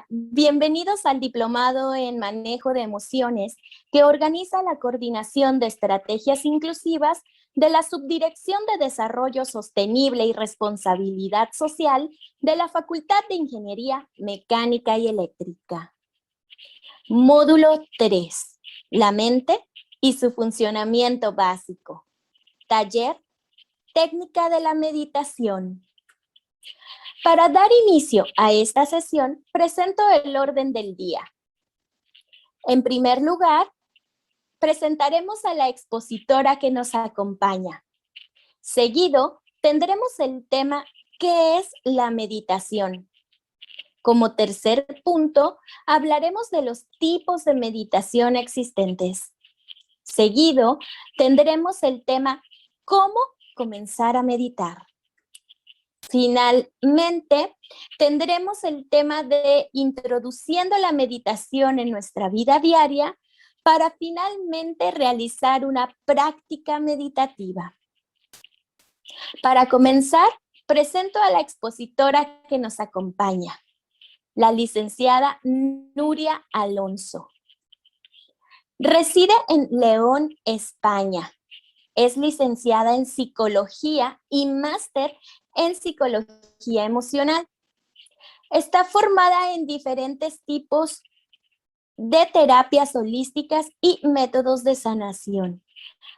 Bienvenidos al Diplomado en Manejo de Emociones que organiza la Coordinación de Estrategias Inclusivas de la Subdirección de Desarrollo Sostenible y Responsabilidad Social de la Facultad de Ingeniería Mecánica y Eléctrica. Módulo 3. La mente y su funcionamiento básico. Taller Técnica de la meditación. Para dar inicio a esta sesión, presento el orden del día. En primer lugar, presentaremos a la expositora que nos acompaña. Seguido, tendremos el tema ¿qué es la meditación? Como tercer punto, hablaremos de los tipos de meditación existentes. Seguido, tendremos el tema ¿cómo comenzar a meditar? Finalmente, tendremos el tema de introduciendo la meditación en nuestra vida diaria para finalmente realizar una práctica meditativa. Para comenzar, presento a la expositora que nos acompaña, la licenciada Nuria Alonso. Reside en León, España. Es licenciada en Psicología y máster en Psicología Emocional. Está formada en diferentes tipos de terapias holísticas y métodos de sanación.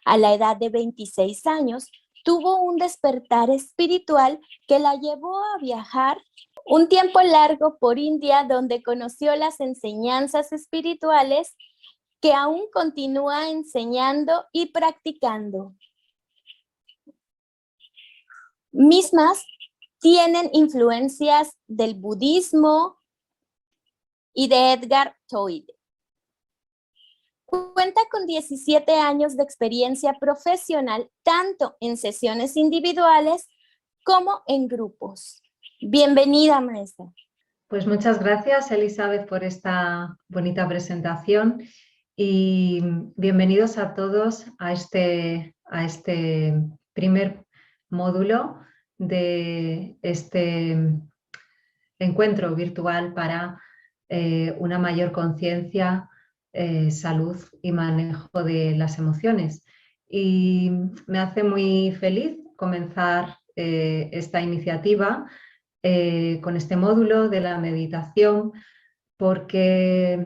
A la edad de 26 años, tuvo un despertar espiritual que la llevó a viajar un tiempo largo por India, donde conoció las enseñanzas espirituales que aún continúa enseñando y practicando. Mismas tienen influencias del budismo y de Edgar Tolle. Cuenta con 17 años de experiencia profesional, tanto en sesiones individuales como en grupos. Bienvenida, maestra. Pues muchas gracias, Elizabeth, por esta bonita presentación y bienvenidos a todos a este primer módulo de este encuentro virtual para una mayor conciencia, salud y manejo de las emociones. Y me hace muy feliz comenzar esta iniciativa con este módulo de la meditación, porque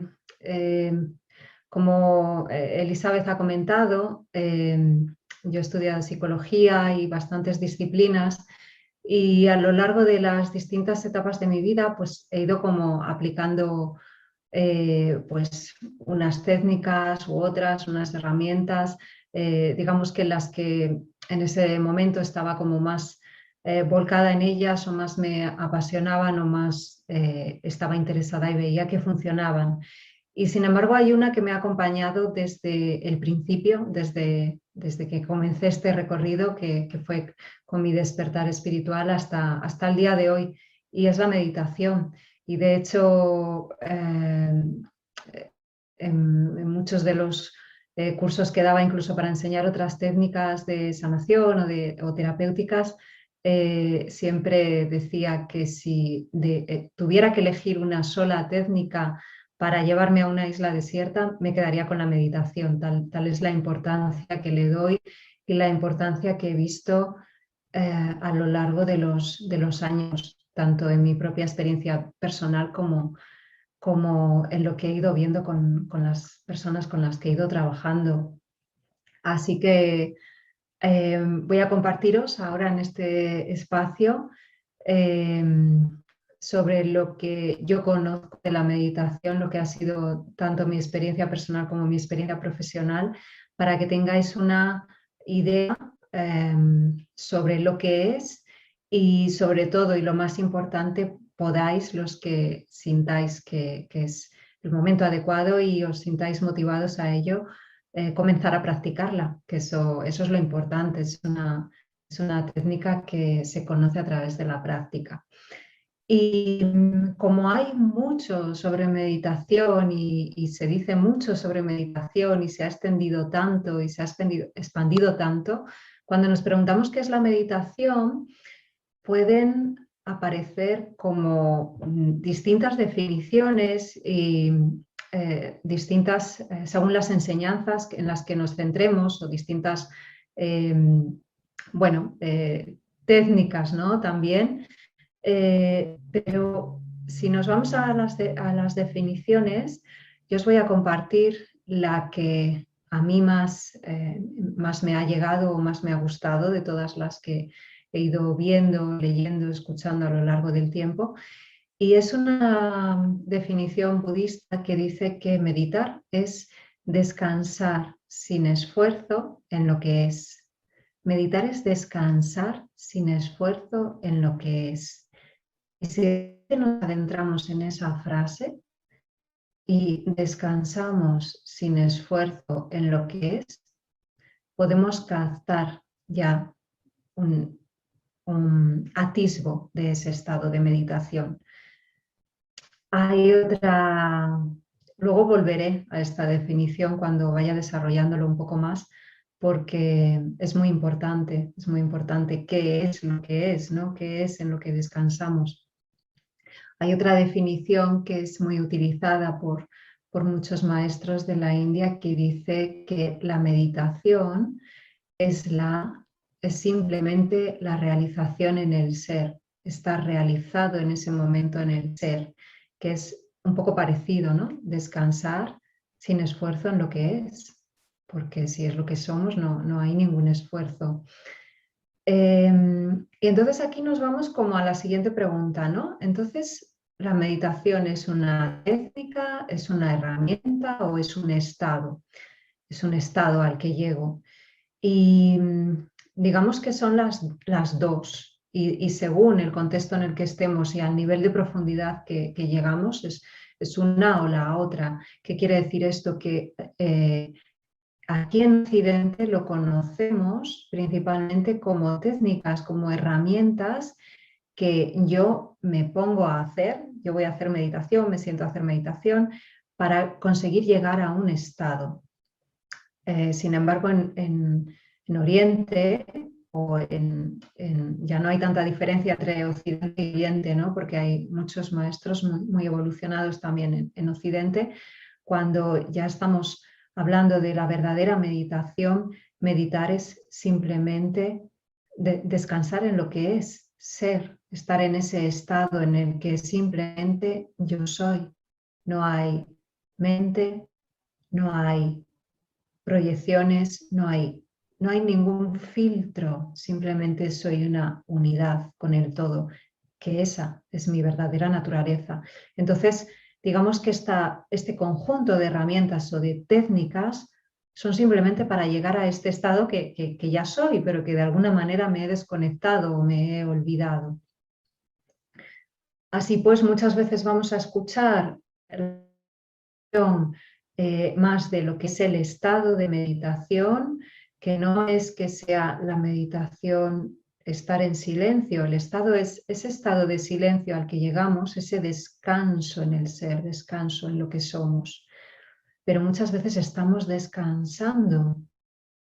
como Elizabeth ha comentado, yo he estudiado psicología y bastantes disciplinas y a lo largo de las distintas etapas de mi vida pues he ido como aplicando pues unas técnicas u otras, unas herramientas, digamos que las que en ese momento estaba como más volcada en ellas o más me apasionaban o más estaba interesada y veía que funcionaban. Y sin embargo hay una que me ha acompañado desde el principio, desde que comencé este recorrido que fue con mi despertar espiritual hasta el día de hoy, y es la meditación. Y de hecho en muchos de los cursos que daba, incluso para enseñar otras técnicas de sanación o terapéuticas, siempre decía que si tuviera que elegir una sola técnica para llevarme a una isla desierta, me quedaría con la meditación. Tal es la importancia que le doy y la importancia que he visto a lo largo de los años, tanto en mi propia experiencia personal como en lo que he ido viendo con las personas con las que he ido trabajando. Así que voy a compartiros ahora en este espacio sobre lo que yo conozco de la meditación, lo que ha sido tanto mi experiencia personal como mi experiencia profesional, para que tengáis una idea sobre lo que es y sobre todo, y lo más importante, podáis, los que sintáis que es el momento adecuado y os sintáis motivados a ello, comenzar a practicarla, que eso es lo importante, es una técnica que se conoce a través de la práctica. Y como hay mucho sobre meditación y se dice mucho sobre meditación y se ha extendido tanto y se ha expandido tanto, cuando nos preguntamos qué es la meditación, pueden aparecer como distintas definiciones y distintas, según las enseñanzas en las que nos centremos, o distintas técnicas, ¿no? También. Pero si nos vamos a las definiciones, yo os voy a compartir la que a mí más me ha llegado o más me ha gustado de todas las que he ido viendo, leyendo, escuchando a lo largo del tiempo. Y es una definición budista que dice que meditar es descansar sin esfuerzo en lo que es. Meditar es descansar sin esfuerzo en lo que es. Y si nos adentramos en esa frase y descansamos sin esfuerzo en lo que es, podemos captar ya un atisbo de ese estado de meditación. Hay otra, luego volveré a esta definición cuando vaya desarrollándolo un poco más, porque es muy importante qué es lo que es, ¿no? ¿Qué es en lo que descansamos? Hay otra definición que es muy utilizada por muchos maestros de la India que dice que la meditación es simplemente la realización en el ser, estar realizado en ese momento en el ser, que es un poco parecido, ¿no? Descansar sin esfuerzo en lo que es, porque si es lo que somos no hay ningún esfuerzo. Y entonces aquí nos vamos como a la siguiente pregunta, ¿no? Entonces, ¿la meditación es una técnica, es una herramienta o es un estado? Es un estado al que llego. Y digamos que son las dos. Y según el contexto en el que estemos y al nivel de profundidad que llegamos, es una o la otra. ¿Qué quiere decir esto? Que aquí en Occidente lo conocemos principalmente como técnicas, como herramientas que yo me pongo a hacer. Yo voy a hacer meditación, me siento a hacer meditación para conseguir llegar a un estado. Sin embargo, en Oriente, ya no hay tanta diferencia entre Occidente y Oriente, ¿no? Porque hay muchos maestros muy evolucionados también en Occidente. Cuando ya estamos hablando de la verdadera meditación, meditar es simplemente descansar en lo que es ser, estar en ese estado en el que simplemente yo soy. No hay mente, no hay proyecciones, no hay ningún filtro, simplemente soy una unidad con el todo, que esa es mi verdadera naturaleza. Entonces, digamos que este conjunto de herramientas o de técnicas son simplemente para llegar a este estado que ya soy, pero que de alguna manera me he desconectado o me he olvidado. Así pues, muchas veces vamos a escuchar más de lo que es el estado de meditación, que no es que sea la meditación estar en silencio, el estado es ese estado de silencio al que llegamos, ese descanso en el ser, descanso en lo que somos. Pero muchas veces estamos descansando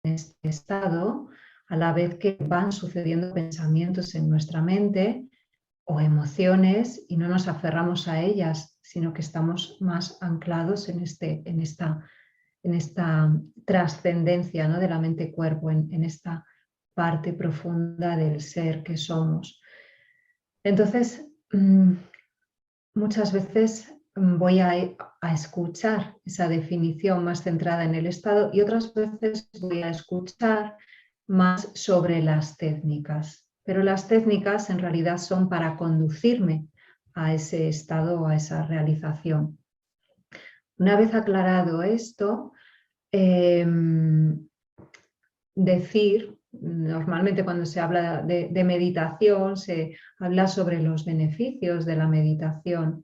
en este estado a la vez que van sucediendo pensamientos en nuestra mente o emociones y no nos aferramos a ellas, sino que estamos más anclados en esta trascendencia, ¿no? De la mente-cuerpo, en esta parte profunda del ser que somos. Entonces, muchas veces voy a escuchar esa definición más centrada en el estado y otras veces voy a escuchar más sobre las técnicas. Pero las técnicas en realidad son para conducirme a ese estado o a esa realización. Una vez aclarado esto, decir, normalmente cuando se habla de meditación, se habla sobre los beneficios de la meditación.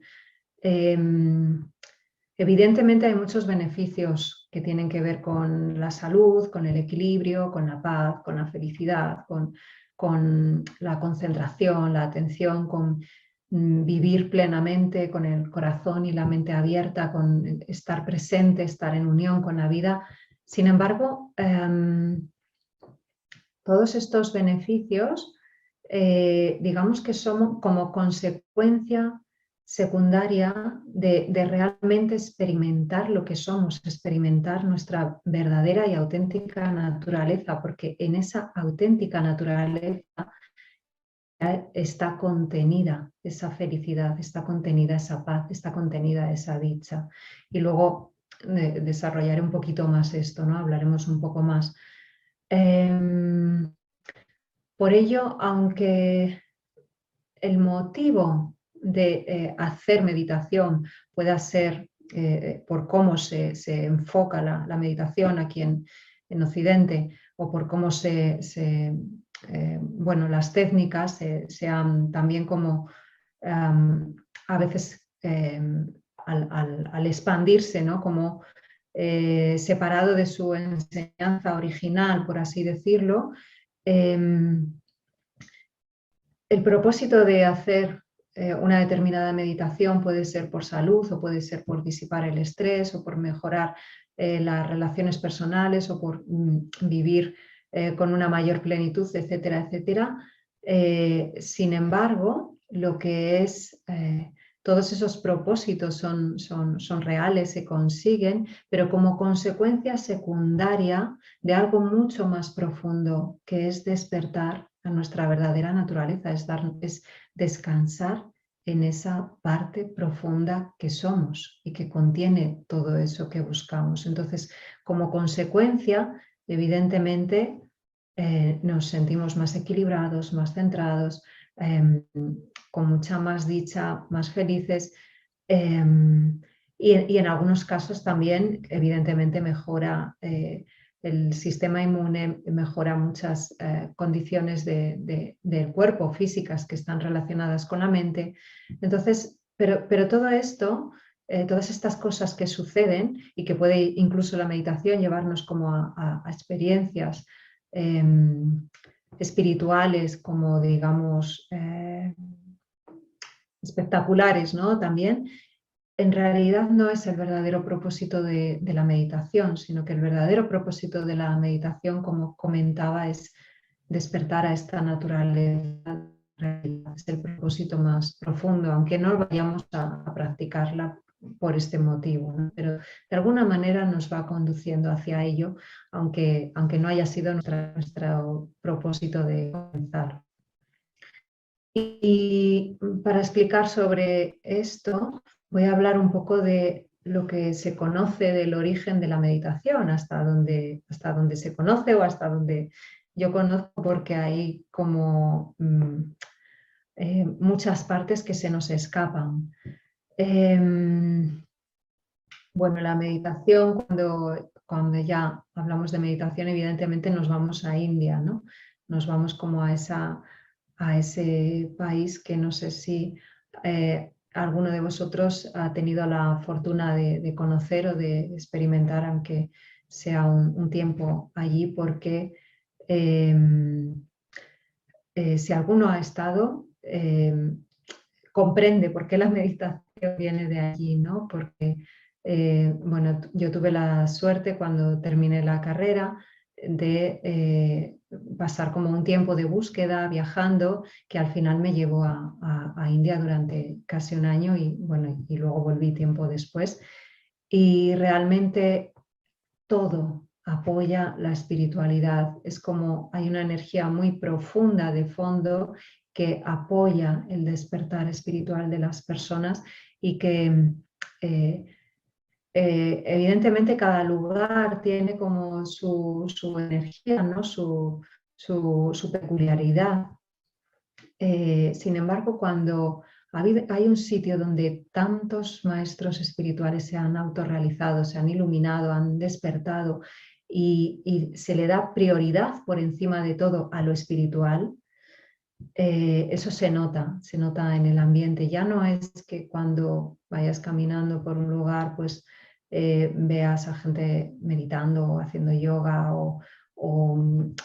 Evidentemente hay muchos beneficios que tienen que ver con la salud, con el equilibrio, con la paz, con la felicidad, con la concentración, la atención, con vivir plenamente, con el corazón y la mente abierta, con estar presente, estar en unión con la vida. Sin embargo, todos estos beneficios digamos que somos como consecuencia secundaria de realmente experimentar lo que somos, experimentar nuestra verdadera y auténtica naturaleza, porque en esa auténtica naturaleza está contenida esa felicidad, está contenida esa paz, está contenida esa dicha. Y luego desarrollaré un poquito más esto, ¿no? Hablaremos un poco más. Por ello, aunque el motivo de hacer meditación pueda ser por cómo se enfoca la meditación aquí en Occidente, o por cómo bueno, las técnicas sean también como a veces al expandirse, ¿no? Como separado de su enseñanza original, por así decirlo. El propósito de hacer una determinada meditación puede ser por salud, o puede ser por disipar el estrés, o por mejorar las relaciones personales, o por vivir con una mayor plenitud, etcétera, etcétera. Sin embargo, lo que es todos esos propósitos son reales, se consiguen, pero como consecuencia secundaria de algo mucho más profundo, que es despertar a nuestra verdadera naturaleza, es descansar en esa parte profunda que somos y que contiene todo eso que buscamos. Entonces, como consecuencia, evidentemente, nos sentimos más equilibrados, más centrados, con mucha más dicha, más felices, y en algunos casos también, evidentemente, mejora el sistema inmune, mejora muchas condiciones del cuerpo, físicas, que están relacionadas con la mente. Entonces, pero todo esto, todas estas cosas que suceden, y que puede incluso la meditación llevarnos como a experiencias espirituales, como digamos espectaculares, ¿no? También, en realidad no es el verdadero propósito de la meditación, sino que el verdadero propósito de la meditación, como comentaba, es despertar a esta naturaleza. Es el propósito más profundo, aunque no vayamos a practicarla por este motivo, ¿no? Pero de alguna manera nos va conduciendo hacia ello, aunque no haya sido nuestro propósito de comenzar. Y para explicar sobre esto, voy a hablar un poco de lo que se conoce del origen de la meditación, hasta donde se conoce, o hasta donde yo conozco, porque hay como muchas partes que se nos escapan. Bueno, la meditación, cuando ya hablamos de meditación, evidentemente nos vamos a India, ¿no? Nos vamos como a ese país que no sé si alguno de vosotros ha tenido la fortuna de conocer o de experimentar, aunque sea un tiempo allí, porque si alguno ha estado, comprende por qué la meditación viene de allí, ¿no? Porque, bueno, yo tuve la suerte, cuando terminé la carrera, de pasar como un tiempo de búsqueda viajando, que al final me llevó a India durante casi un año, y bueno, y luego volví tiempo después. Y realmente todo apoya la espiritualidad. Es como hay una energía muy profunda de fondo que apoya el despertar espiritual de las personas, y que evidentemente cada lugar tiene como su energía, ¿no? Su peculiaridad. Sin embargo, cuando hay un sitio donde tantos maestros espirituales se han autorrealizado, se han iluminado, han despertado, y se le da prioridad por encima de todo a lo espiritual, eso se nota en el ambiente. Ya no es que cuando vayas caminando por un lugar, pues veas a gente meditando o haciendo yoga, o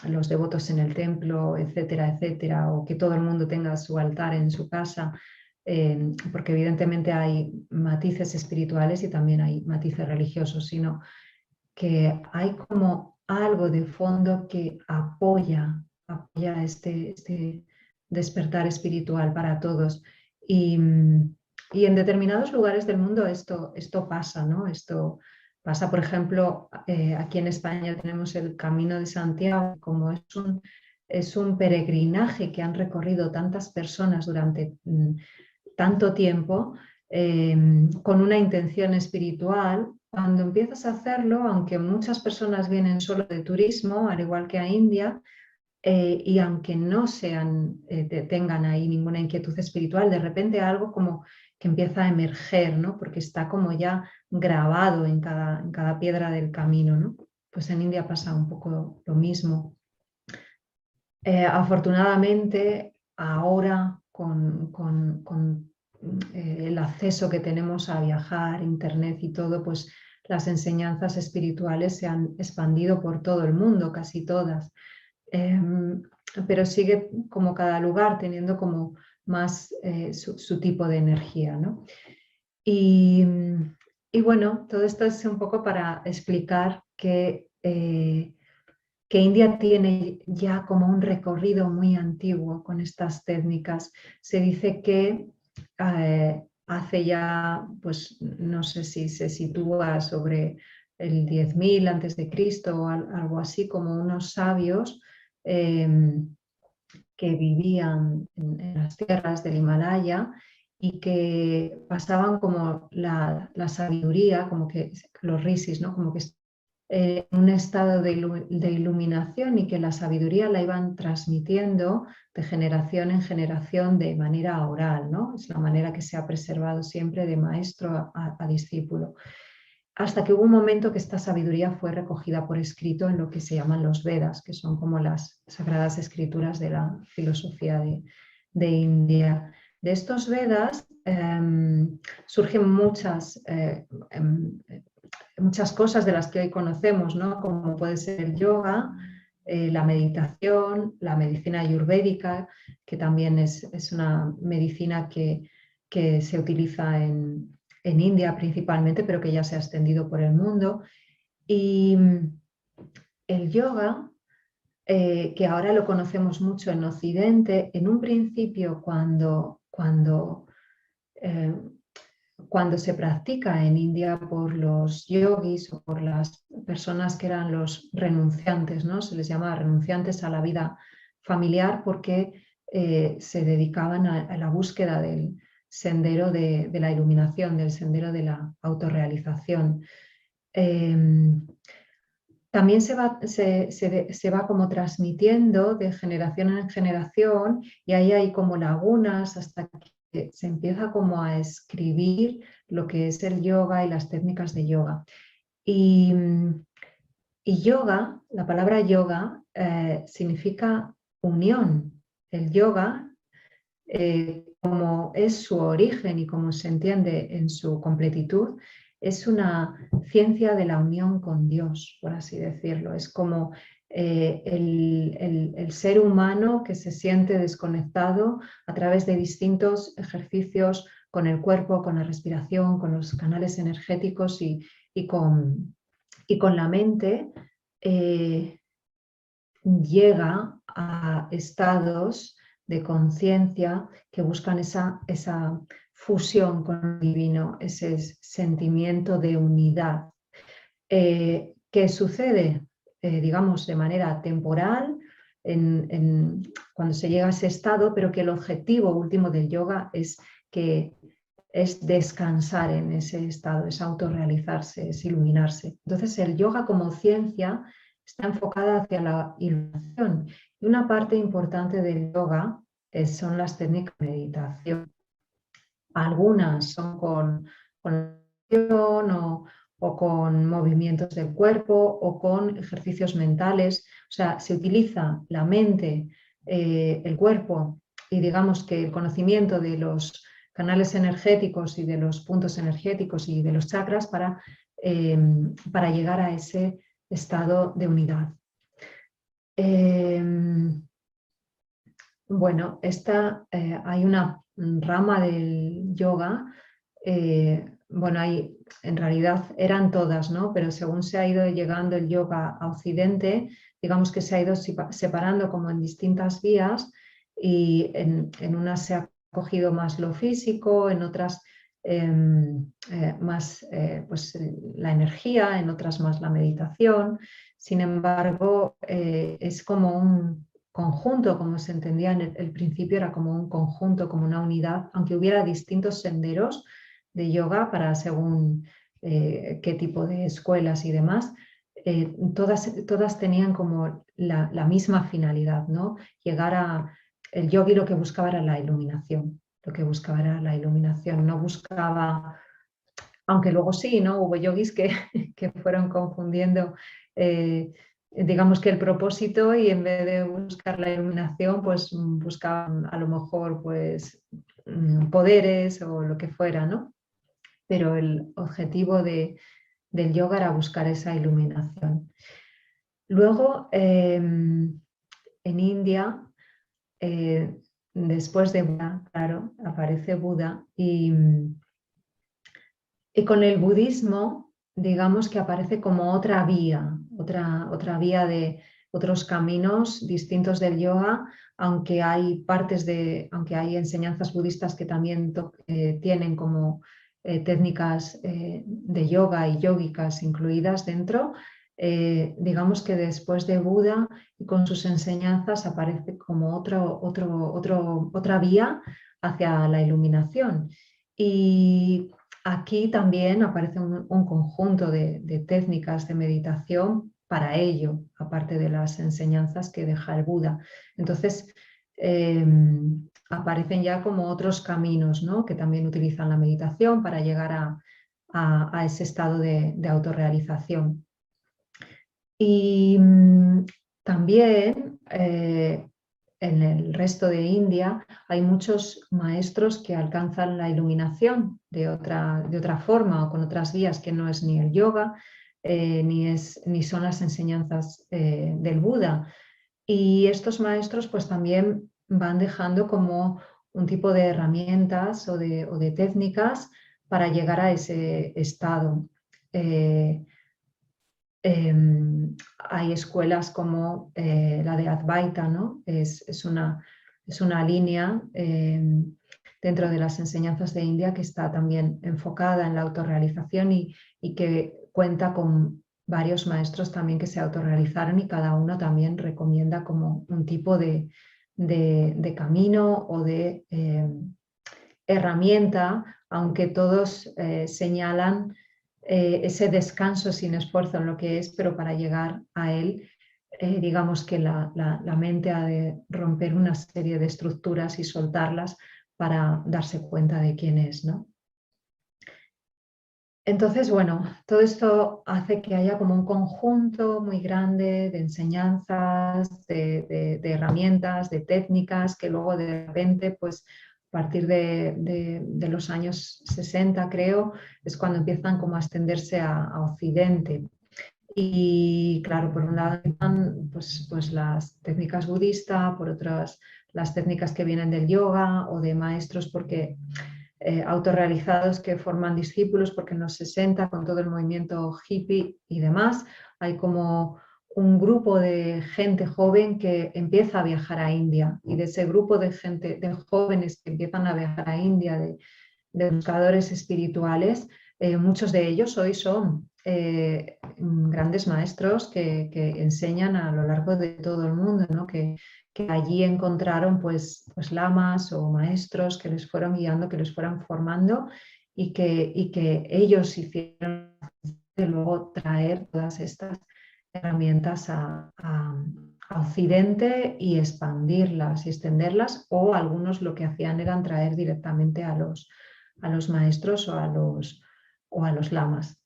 los devotos en el templo, etcétera, etcétera, o que todo el mundo tenga su altar en su casa, porque evidentemente hay matices espirituales y también hay matices religiosos, sino que hay como algo de fondo que apoya despertar espiritual para todos. Y en determinados lugares del mundo esto pasa, ¿no? Esto pasa, por ejemplo, aquí en España tenemos el Camino de Santiago, como es un peregrinaje que han recorrido tantas personas durante tanto tiempo, con una intención espiritual. Cuando empiezas a hacerlo, aunque muchas personas vienen solo de turismo, al igual que a India, y aunque no tengan ahí ninguna inquietud espiritual, de repente algo como que empieza a emerger, ¿no? Porque está como ya grabado en cada piedra del camino, ¿no? Pues en India pasa un poco lo mismo. Afortunadamente, ahora con el acceso que tenemos a viajar, internet y todo, pues las enseñanzas espirituales se han expandido por todo el mundo, casi todas. Pero sigue como cada lugar teniendo como más su tipo de energía, ¿no? Y bueno, todo esto es un poco para explicar que India tiene ya como un recorrido muy antiguo con estas técnicas. Se dice que hace ya, pues no sé si se sitúa sobre el 10.000 antes de Cristo o algo así, como unos sabios que vivían en las tierras del Himalaya y que pasaban como la sabiduría, como que los rishis, ¿no? Como que un estado de iluminación, y que la sabiduría la iban transmitiendo de generación en generación de manera oral, ¿no? Es la manera que se ha preservado siempre de maestro a discípulo. Hasta que hubo un momento que esta sabiduría fue recogida por escrito en lo que se llaman los Vedas, que son como las sagradas escrituras de la filosofía de India. De estos Vedas surgen muchas cosas de las que hoy conocemos, ¿no? Como puede ser el yoga, la meditación, la medicina ayurvédica, que también es una medicina que se utiliza en India principalmente, pero que ya se ha extendido por el mundo. Y el yoga, que ahora lo conocemos mucho en Occidente, en un principio cuando se practica en India por los yogis o por las personas que eran los renunciantes, ¿no? Se les llama renunciantes a la vida familiar, porque se dedicaban a la búsqueda del sendero de la iluminación, del sendero de la autorrealización. También se va como transmitiendo de generación en generación, y ahí hay como lagunas hasta que se empieza como a escribir lo que es el yoga y las técnicas de yoga. Y yoga, la palabra yoga significa unión. El yoga, como es su origen y como se entiende en su completitud, es una ciencia de la unión con Dios, por así decirlo. Es como el ser humano que se siente desconectado a través de distintos ejercicios con el cuerpo, con la respiración, con los canales energéticos y con la mente, llega a estados de conciencia que buscan esa fusión con el divino, ese sentimiento de unidad, que sucede, digamos, de manera temporal cuando se llega a ese estado, pero que el objetivo último del yoga es descansar en ese estado, es autorrealizarse, es iluminarse. Entonces el yoga como ciencia está enfocada hacia la iluminación, y una parte importante del yoga son las técnicas de meditación. Algunas son con o con movimientos del cuerpo o con ejercicios mentales. O sea, se utiliza la mente, el cuerpo y digamos que el conocimiento de los canales energéticos y de los puntos energéticos y de los chakras para llegar a ese estado de unidad. Bueno, hay una rama del yoga, bueno, en realidad eran todas, ¿no? Pero según se ha ido llegando el yoga a Occidente, digamos que se ha ido separando como en distintas vías, y en unas se ha cogido más lo físico, en otras más pues, la energía, en otras más la meditación. Sin embargo, es como un conjunto, como se entendía en el principio, era como un conjunto, como una unidad, aunque hubiera distintos senderos de yoga para según qué tipo de escuelas y demás. Todas tenían como la misma finalidad, ¿no? Llegar a... El yogi lo que buscaba era la iluminación, lo que buscaba era la iluminación, no buscaba, aunque luego sí, ¿no? Hubo yogis que fueron confundiendo, digamos que el propósito, y en vez de buscar la iluminación, pues buscaban a lo mejor pues poderes o lo que fuera, ¿no? Pero el objetivo del yoga era buscar esa iluminación. Luego, en India, después de Buda, claro, aparece Buda y con el budismo, digamos que aparece como otra vía de otros caminos distintos del yoga, aunque hay aunque hay enseñanzas budistas que también tienen como técnicas de yoga y yógicas incluidas dentro. Digamos que después de Buda y con sus enseñanzas aparece como otra vía hacia la iluminación. Y aquí también aparece un conjunto de técnicas de meditación para ello, aparte de las enseñanzas que deja el Buda. Entonces, aparecen ya como otros caminos, ¿no? Que también utilizan la meditación para llegar a ese estado de autorrealización. Y también en el resto de India hay muchos maestros que alcanzan la iluminación de otra forma o con otras vías que no es ni el yoga ni son las enseñanzas del Buda. Y estos maestros pues también van dejando como un tipo de herramientas o de técnicas para llegar a ese estado. Hay escuelas como la de Advaita, ¿no? Es una línea dentro de las enseñanzas de India que está también enfocada en la autorrealización y que cuenta con varios maestros también que se autorrealizaron y cada uno también recomienda como un tipo de camino o de herramienta, aunque todos señalan ese descanso sin esfuerzo en lo que es, pero para llegar a él, digamos que la mente ha de romper una serie de estructuras y soltarlas para darse cuenta de quién es, ¿no? Entonces, bueno, todo esto hace que haya como un conjunto muy grande de enseñanzas, de herramientas, de técnicas que luego de repente, pues a partir de los años 60, creo, es cuando empiezan como a extenderse a Occidente. Y claro, por un lado están pues las técnicas budistas, por otras las técnicas que vienen del yoga o de maestros porque autorrealizados que forman discípulos, porque en los 60 con todo el movimiento hippie y demás hay como un grupo de gente joven que empieza a viajar a India, y de ese grupo de gente, de jóvenes que empiezan a viajar a India, de buscadores espirituales, muchos de ellos hoy son grandes maestros que enseñan a lo largo de todo el mundo, ¿no? Que allí encontraron pues lamas o maestros que les fueron guiando, que les fueron formando y que ellos hicieron de luego traer todas estas herramientas a Occidente y expandirlas y extenderlas, o algunos lo que hacían eran traer directamente a los maestros o a los lamas.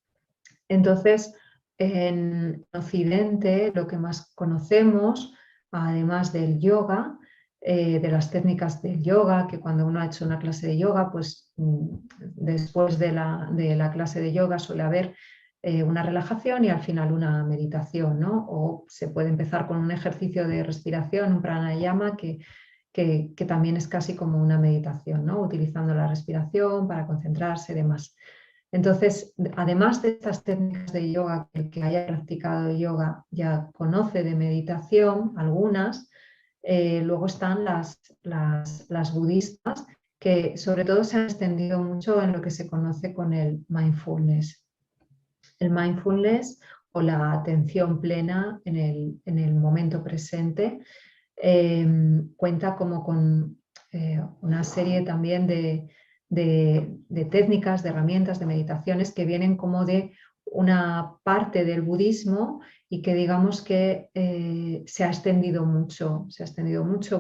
Entonces, en Occidente lo que más conocemos, además del yoga, de las técnicas del yoga, que cuando uno ha hecho una clase de yoga, pues después de la clase de yoga suele haber una relajación y al final una meditación, ¿no? O se puede empezar con un ejercicio de respiración, un pranayama, que también es casi como una meditación, ¿no? Utilizando la respiración para concentrarse y demás. Entonces, además de estas técnicas de yoga, el que haya practicado yoga ya conoce de meditación algunas, Luego están las budistas, que sobre todo se han extendido mucho en lo que se conoce con el mindfulness. El mindfulness o la atención plena en el momento presente cuenta como con una serie también de técnicas, de herramientas, de meditaciones que vienen como de una parte del budismo y que digamos que se ha extendido mucho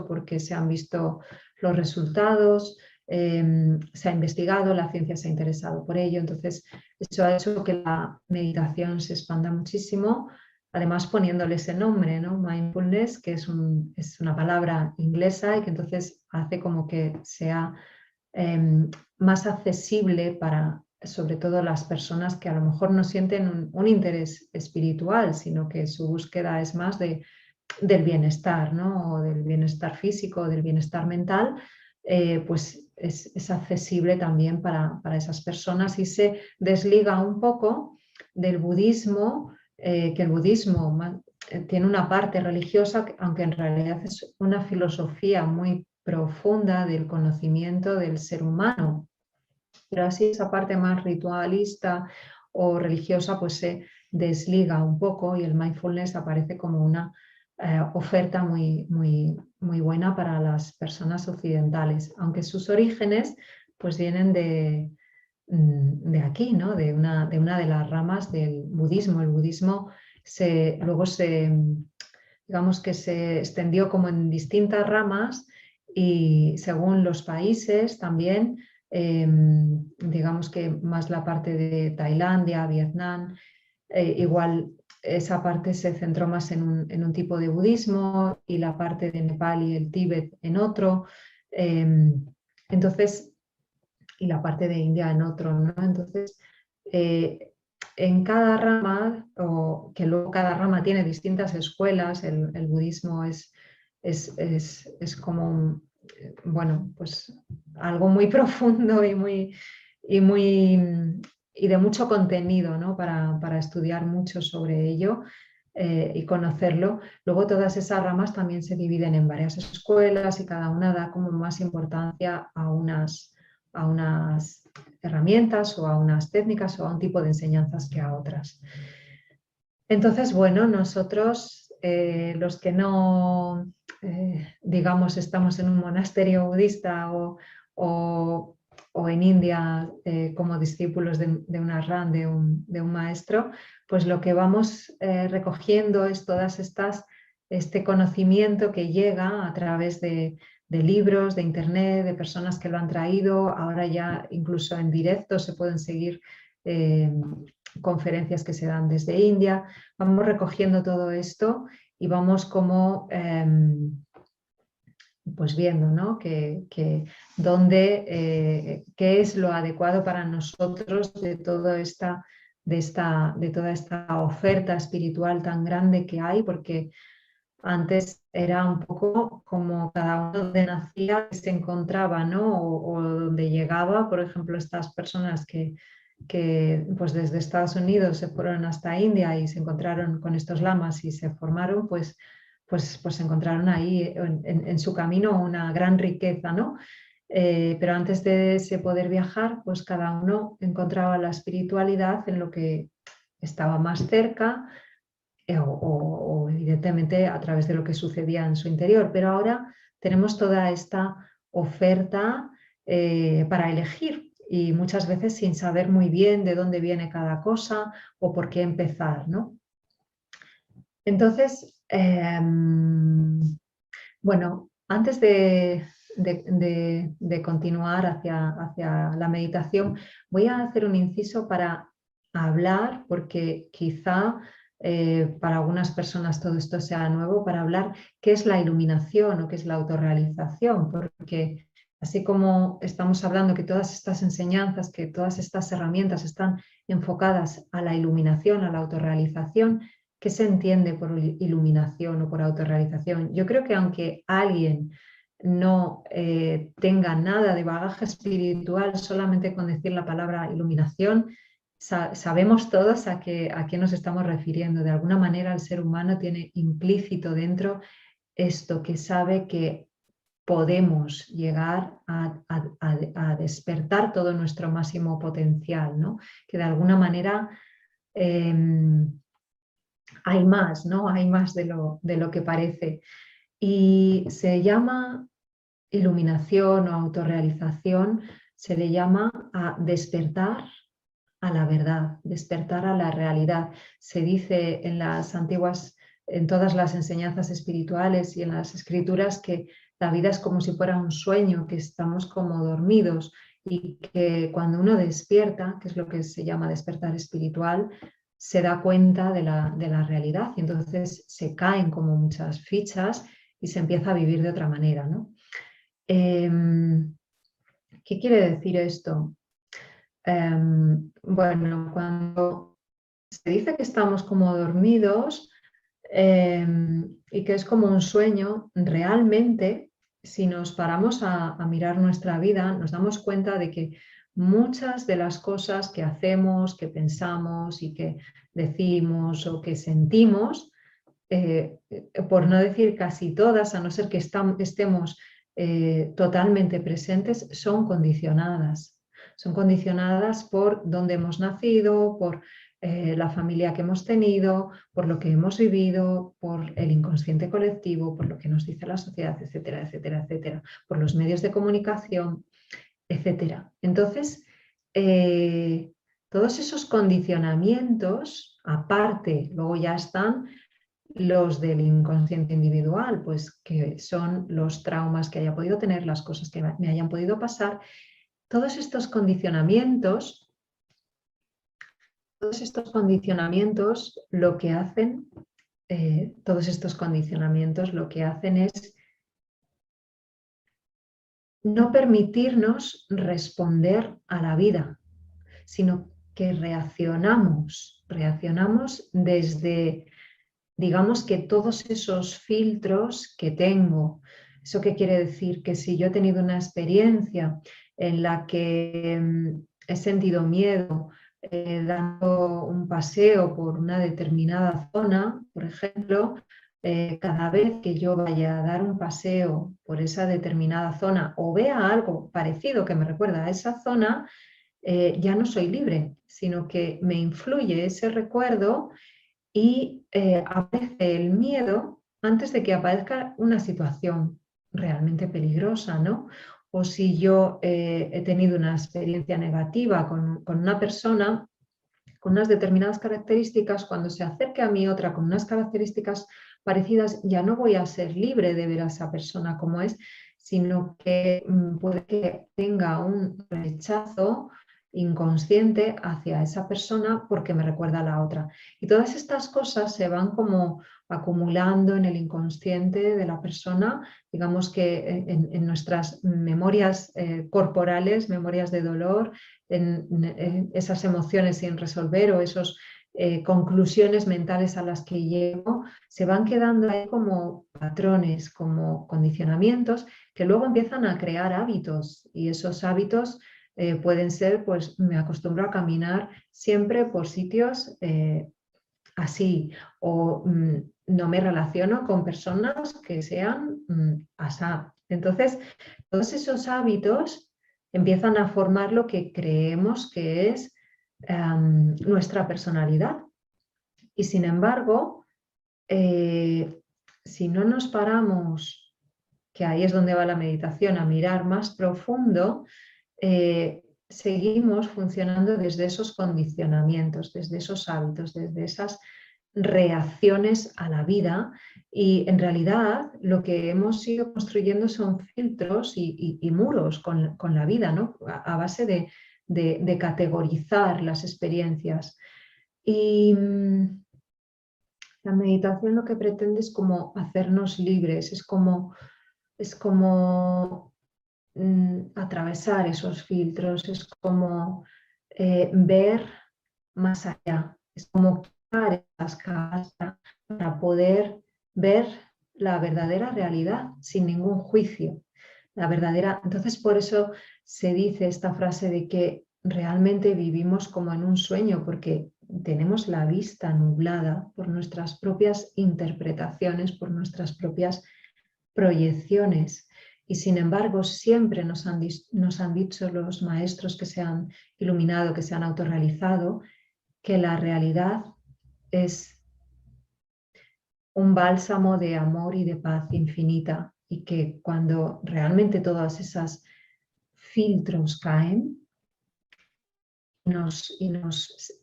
porque se han visto los resultados, se ha investigado, la ciencia se ha interesado por ello, entonces eso ha hecho que la meditación se expanda muchísimo, además poniéndole ese nombre, ¿no? Mindfulness, que es una palabra inglesa y que entonces hace como que sea más accesible para sobre todo las personas que a lo mejor no sienten un interés espiritual, sino que su búsqueda es más del bienestar, ¿no? O del bienestar físico, del bienestar mental, pues es accesible también para esas personas y se desliga un poco del budismo, que el budismo tiene una parte religiosa, aunque en realidad es una filosofía muy profunda del conocimiento del ser humano. Pero así esa parte más ritualista o religiosa pues se desliga un poco y el mindfulness aparece como una oferta muy buena para las personas occidentales, aunque sus orígenes pues vienen de aquí, ¿no? de una de las ramas del budismo. El budismo luego digamos que se extendió como en distintas ramas y según los países también, digamos que más la parte de Tailandia, Vietnam, igual esa parte se centró más en un tipo de budismo y la parte de Nepal y el Tíbet en otro. Entonces, y la parte de India en otro, ¿no? Entonces, en cada rama, o que luego cada rama tiene distintas escuelas, el budismo es como bueno, pues algo muy profundo y de mucho contenido, ¿no? Para estudiar mucho sobre ello y conocerlo. Luego todas esas ramas también se dividen en varias escuelas y cada una da como más importancia a unas herramientas o a unas técnicas o a un tipo de enseñanzas que a otras. Entonces, bueno, nosotros los que no, digamos, estamos en un monasterio budista o en India como discípulos de una RAN, de un maestro, pues lo que vamos recogiendo es este conocimiento que llega a través de libros, de internet, de personas que lo han traído. Ahora ya incluso en directo se pueden seguir conferencias que se dan desde India. Vamos recogiendo todo esto y vamos como pues viendo, ¿no? qué es lo adecuado para nosotros de toda esta oferta espiritual tan grande que hay, porque antes era un poco como cada uno donde nacía se encontraba, ¿no? O donde llegaba, por ejemplo, estas personas que pues desde Estados Unidos se fueron hasta India y se encontraron con estos lamas y se formaron, pues encontraron ahí en su camino una gran riqueza, ¿no? Pero antes de ese poder viajar, pues cada uno encontraba la espiritualidad en lo que estaba más cerca o evidentemente a través de lo que sucedía en su interior. Pero ahora tenemos toda esta oferta para elegir y muchas veces sin saber muy bien de dónde viene cada cosa o por qué empezar, ¿no? Entonces, bueno, antes de continuar hacia la meditación, voy a hacer un inciso para hablar, porque quizá para algunas personas todo esto sea nuevo, para hablar qué es la iluminación o qué es la autorrealización, porque así como estamos hablando que todas estas enseñanzas, que todas estas herramientas están enfocadas a la iluminación, a la autorrealización, ¿qué se entiende por iluminación o por autorrealización? Yo creo que aunque alguien no tenga nada de bagaje espiritual, solamente con decir la palabra iluminación, sabemos todos a qué nos estamos refiriendo. De alguna manera el ser humano tiene implícito dentro esto, que sabe que podemos llegar a despertar todo nuestro máximo potencial, ¿no? Que de alguna manera hay más, ¿no? Hay más de lo que parece. Y se llama iluminación o autorrealización, se le llama a despertar a la verdad, despertar a la realidad. Se dice en todas las enseñanzas espirituales y en las escrituras, que la vida es como si fuera un sueño, que estamos como dormidos y que cuando uno despierta, que es lo que se llama despertar espiritual, se da cuenta de la realidad y entonces se caen como muchas fichas y se empieza a vivir de otra manera, ¿no? ¿Qué quiere decir esto? Bueno, cuando se dice que estamos como dormidos y que es como un sueño, realmente, si nos paramos a mirar nuestra vida, nos damos cuenta de que muchas de las cosas que hacemos, que pensamos y que decimos o que sentimos, por no decir casi todas, a no ser que estemos totalmente presentes, son condicionadas. Son condicionadas por dónde hemos nacido, por la familia que hemos tenido, por lo que hemos vivido, por el inconsciente colectivo, por lo que nos dice la sociedad, etcétera, etcétera, etcétera, por los medios de comunicación, etcétera. Entonces, todos esos condicionamientos, aparte, luego ya están los del inconsciente individual, pues que son los traumas que haya podido tener, las cosas que me hayan podido pasar. Todos estos condicionamientos lo que hacen, es no permitirnos responder a la vida, sino que reaccionamos desde, digamos, que todos esos filtros que tengo. ¿Eso qué quiere decir? Que si yo he tenido una experiencia en la que he sentido miedo dando un paseo por una determinada zona, por ejemplo, cada vez que yo vaya a dar un paseo por esa determinada zona o vea algo parecido que me recuerda a esa zona, ya no soy libre, sino que me influye ese recuerdo y aparece el miedo antes de que aparezca una situación realmente peligrosa, ¿no? O si yo he tenido una experiencia negativa con una persona con unas determinadas características, cuando se acerque a mí otra con unas características parecidas, ya no voy a ser libre de ver a esa persona como es, sino que puede que tenga un rechazo inconsciente hacia esa persona porque me recuerda a la otra. Y todas estas cosas se van como acumulando en el inconsciente de la persona, digamos que en nuestras memorias corporales, memorias de dolor, en esas emociones sin resolver o esas conclusiones mentales a las que llego, se van quedando ahí como patrones, como condicionamientos que luego empiezan a crear hábitos y esos hábitos pueden ser, pues me acostumbro a caminar siempre por sitios así o no me relaciono con personas que sean asá. Entonces, todos esos hábitos empiezan a formar lo que creemos que es nuestra personalidad. Y sin embargo, si no nos paramos, que ahí es donde va la meditación, a mirar más profundo, seguimos funcionando desde esos condicionamientos, desde esos hábitos, desde esas reacciones a la vida y en realidad lo que hemos ido construyendo son filtros y muros con la vida, ¿no? A base de categorizar las experiencias. Y la meditación lo que pretende es como hacernos libres, es como atravesar esos filtros, es como ver más allá, es como quitar esas capas para poder ver la verdadera realidad sin ningún juicio. La verdadera. Entonces, por eso se dice esta frase de que realmente vivimos como en un sueño, porque tenemos la vista nublada por nuestras propias interpretaciones, por nuestras propias proyecciones. Y sin embargo, siempre nos han dicho los maestros que se han iluminado, que se han autorrealizado, que la realidad es un bálsamo de amor y de paz infinita, y que cuando realmente todos esos filtros caen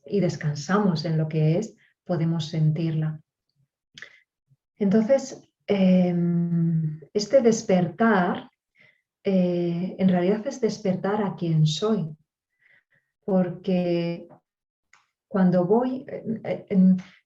y descansamos en lo que es, podemos sentirla. Entonces, este despertar, en realidad es despertar a quien soy, porque cuando voy,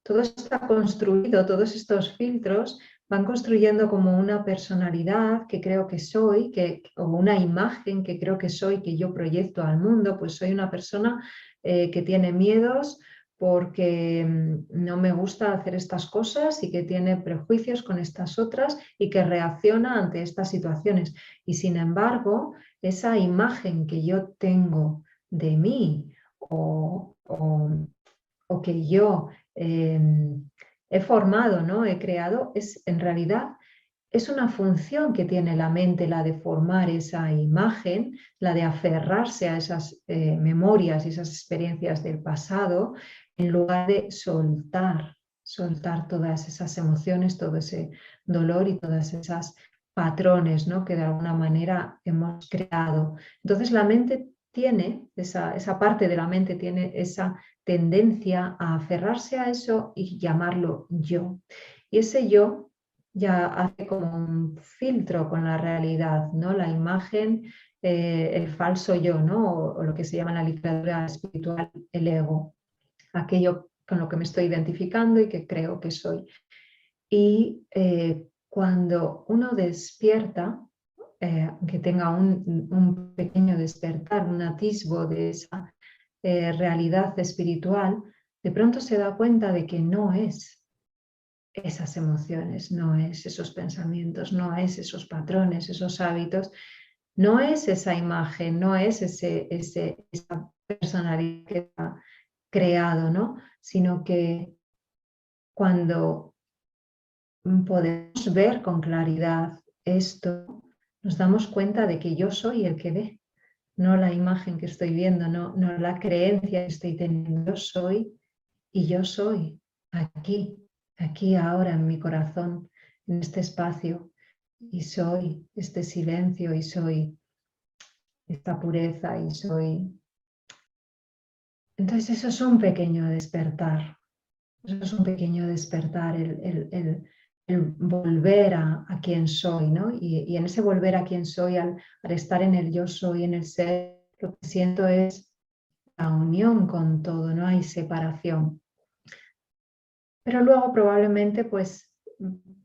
todo está construido, todos estos filtros van construyendo como una personalidad que creo que soy, o una imagen que creo que soy, que yo proyecto al mundo. Pues soy una persona que tiene miedos porque no me gusta hacer estas cosas y que tiene prejuicios con estas otras y que reacciona ante estas situaciones. Y sin embargo, esa imagen que yo tengo de mí o que yo he formado, ¿no? He creado, en realidad es una función que tiene la mente, la de formar esa imagen, la de aferrarse a esas memorias y esas experiencias del pasado, en lugar de soltar todas esas emociones, todo ese dolor y todas esas patrones, ¿no? Que de alguna manera hemos creado. Entonces la mente tiene, esa parte de la mente tiene esa tendencia a aferrarse a eso y llamarlo yo. Y ese yo ya hace como un filtro con la realidad, ¿no? La imagen, el falso yo, ¿no? O lo que se llama en la literatura espiritual el ego, aquello con lo que me estoy identificando y que creo que soy. Y cuando uno despierta, aunque tenga un pequeño despertar, un atisbo de esa realidad espiritual, de pronto se da cuenta de que no es esas emociones, no es esos pensamientos, no es esos patrones, esos hábitos, no es esa imagen, no es esa personalidad que ha creado, ¿no? Sino que cuando podemos ver con claridad esto, nos damos cuenta de que yo soy el que ve, no la imagen que estoy viendo, no la creencia que estoy teniendo. Yo soy y yo soy aquí ahora en mi corazón, en este espacio, y soy este silencio y soy esta pureza y soy... Entonces eso es un pequeño despertar, eso es un pequeño despertar, el volver a quien soy, ¿no? Y en ese volver a quien soy, al estar en el yo soy, en el ser, lo que siento es la unión con todo, no hay separación. Pero luego probablemente pues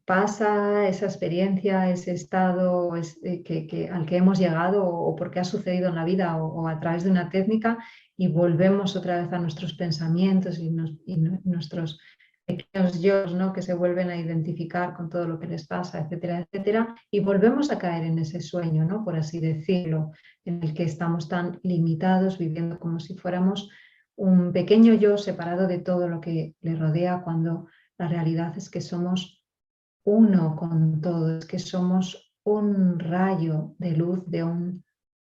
pasa esa experiencia, ese estado al que hemos llegado o porque ha sucedido en la vida o a través de una técnica, y volvemos otra vez a nuestros pensamientos y nuestros pequeños yo, ¿no? Que se vuelven a identificar con todo lo que les pasa, etcétera, etcétera, y volvemos a caer en ese sueño, ¿no? Por así decirlo, en el que estamos tan limitados, viviendo como si fuéramos un pequeño yo separado de todo lo que le rodea, cuando la realidad es que somos uno con todo, es que somos un rayo de luz de un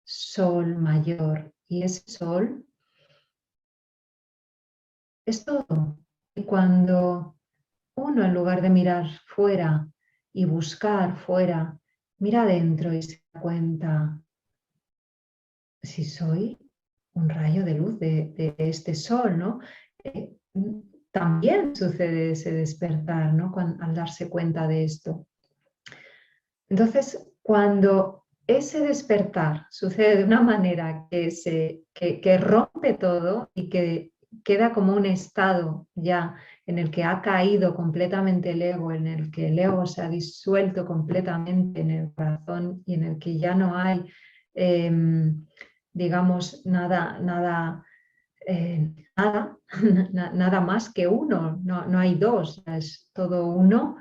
sol mayor, y ese sol es todo. Y cuando uno, en lugar de mirar fuera y buscar fuera, mira adentro y se da cuenta, si soy un rayo de luz de este sol, ¿no? También sucede ese despertar, ¿no? Al darse cuenta de esto. Entonces, cuando ese despertar sucede de una manera que rompe todo y que queda como un estado ya en el que ha caído completamente el ego, en el que el ego se ha disuelto completamente en el corazón y en el que ya no hay, digamos, nada más que uno, no hay dos, es todo uno.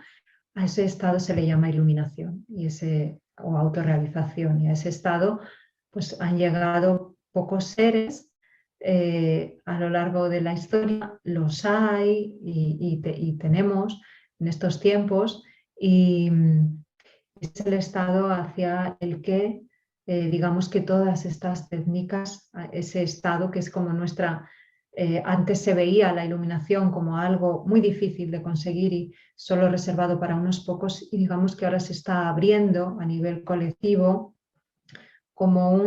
A ese estado se le llama iluminación o autorrealización, y a ese estado pues han llegado pocos seres a lo largo de la historia. Los hay y tenemos en estos tiempos, y es el estado hacia el que, digamos que todas estas técnicas, ese estado que es como nuestra... antes se veía la iluminación como algo muy difícil de conseguir y solo reservado para unos pocos, y digamos que ahora se está abriendo a nivel colectivo como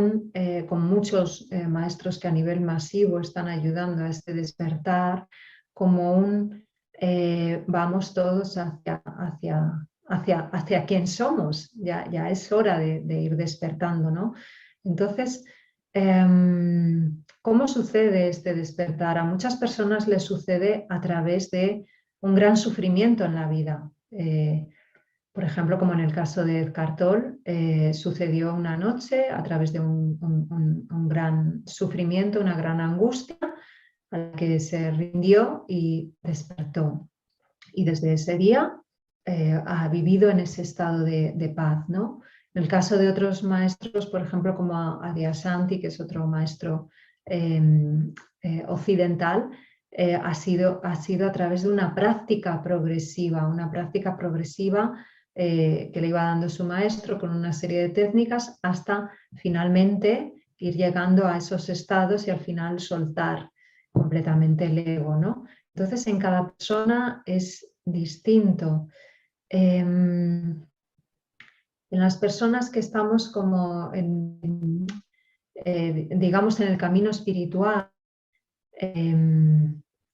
con muchos maestros que a nivel masivo están ayudando a este despertar, como vamos todos hacia quién somos, ya es hora de ir despertando, ¿no? Entonces, ¿cómo sucede este despertar? A muchas personas les sucede a través de un gran sufrimiento en la vida. Por ejemplo, como en el caso de Eckhart Tolle, sucedió una noche a través de un gran sufrimiento, una gran angustia, a la que se rindió y despertó. Y desde ese día ha vivido en ese estado de paz, ¿no? En el caso de otros maestros, por ejemplo, como Adyashanti, que es otro maestro occidental, ha sido a través de una práctica progresiva que le iba dando su maestro con una serie de técnicas hasta finalmente ir llegando a esos estados y al final soltar completamente el ego, ¿no? Entonces en cada persona es distinto. En las personas que estamos como digamos en el camino espiritual,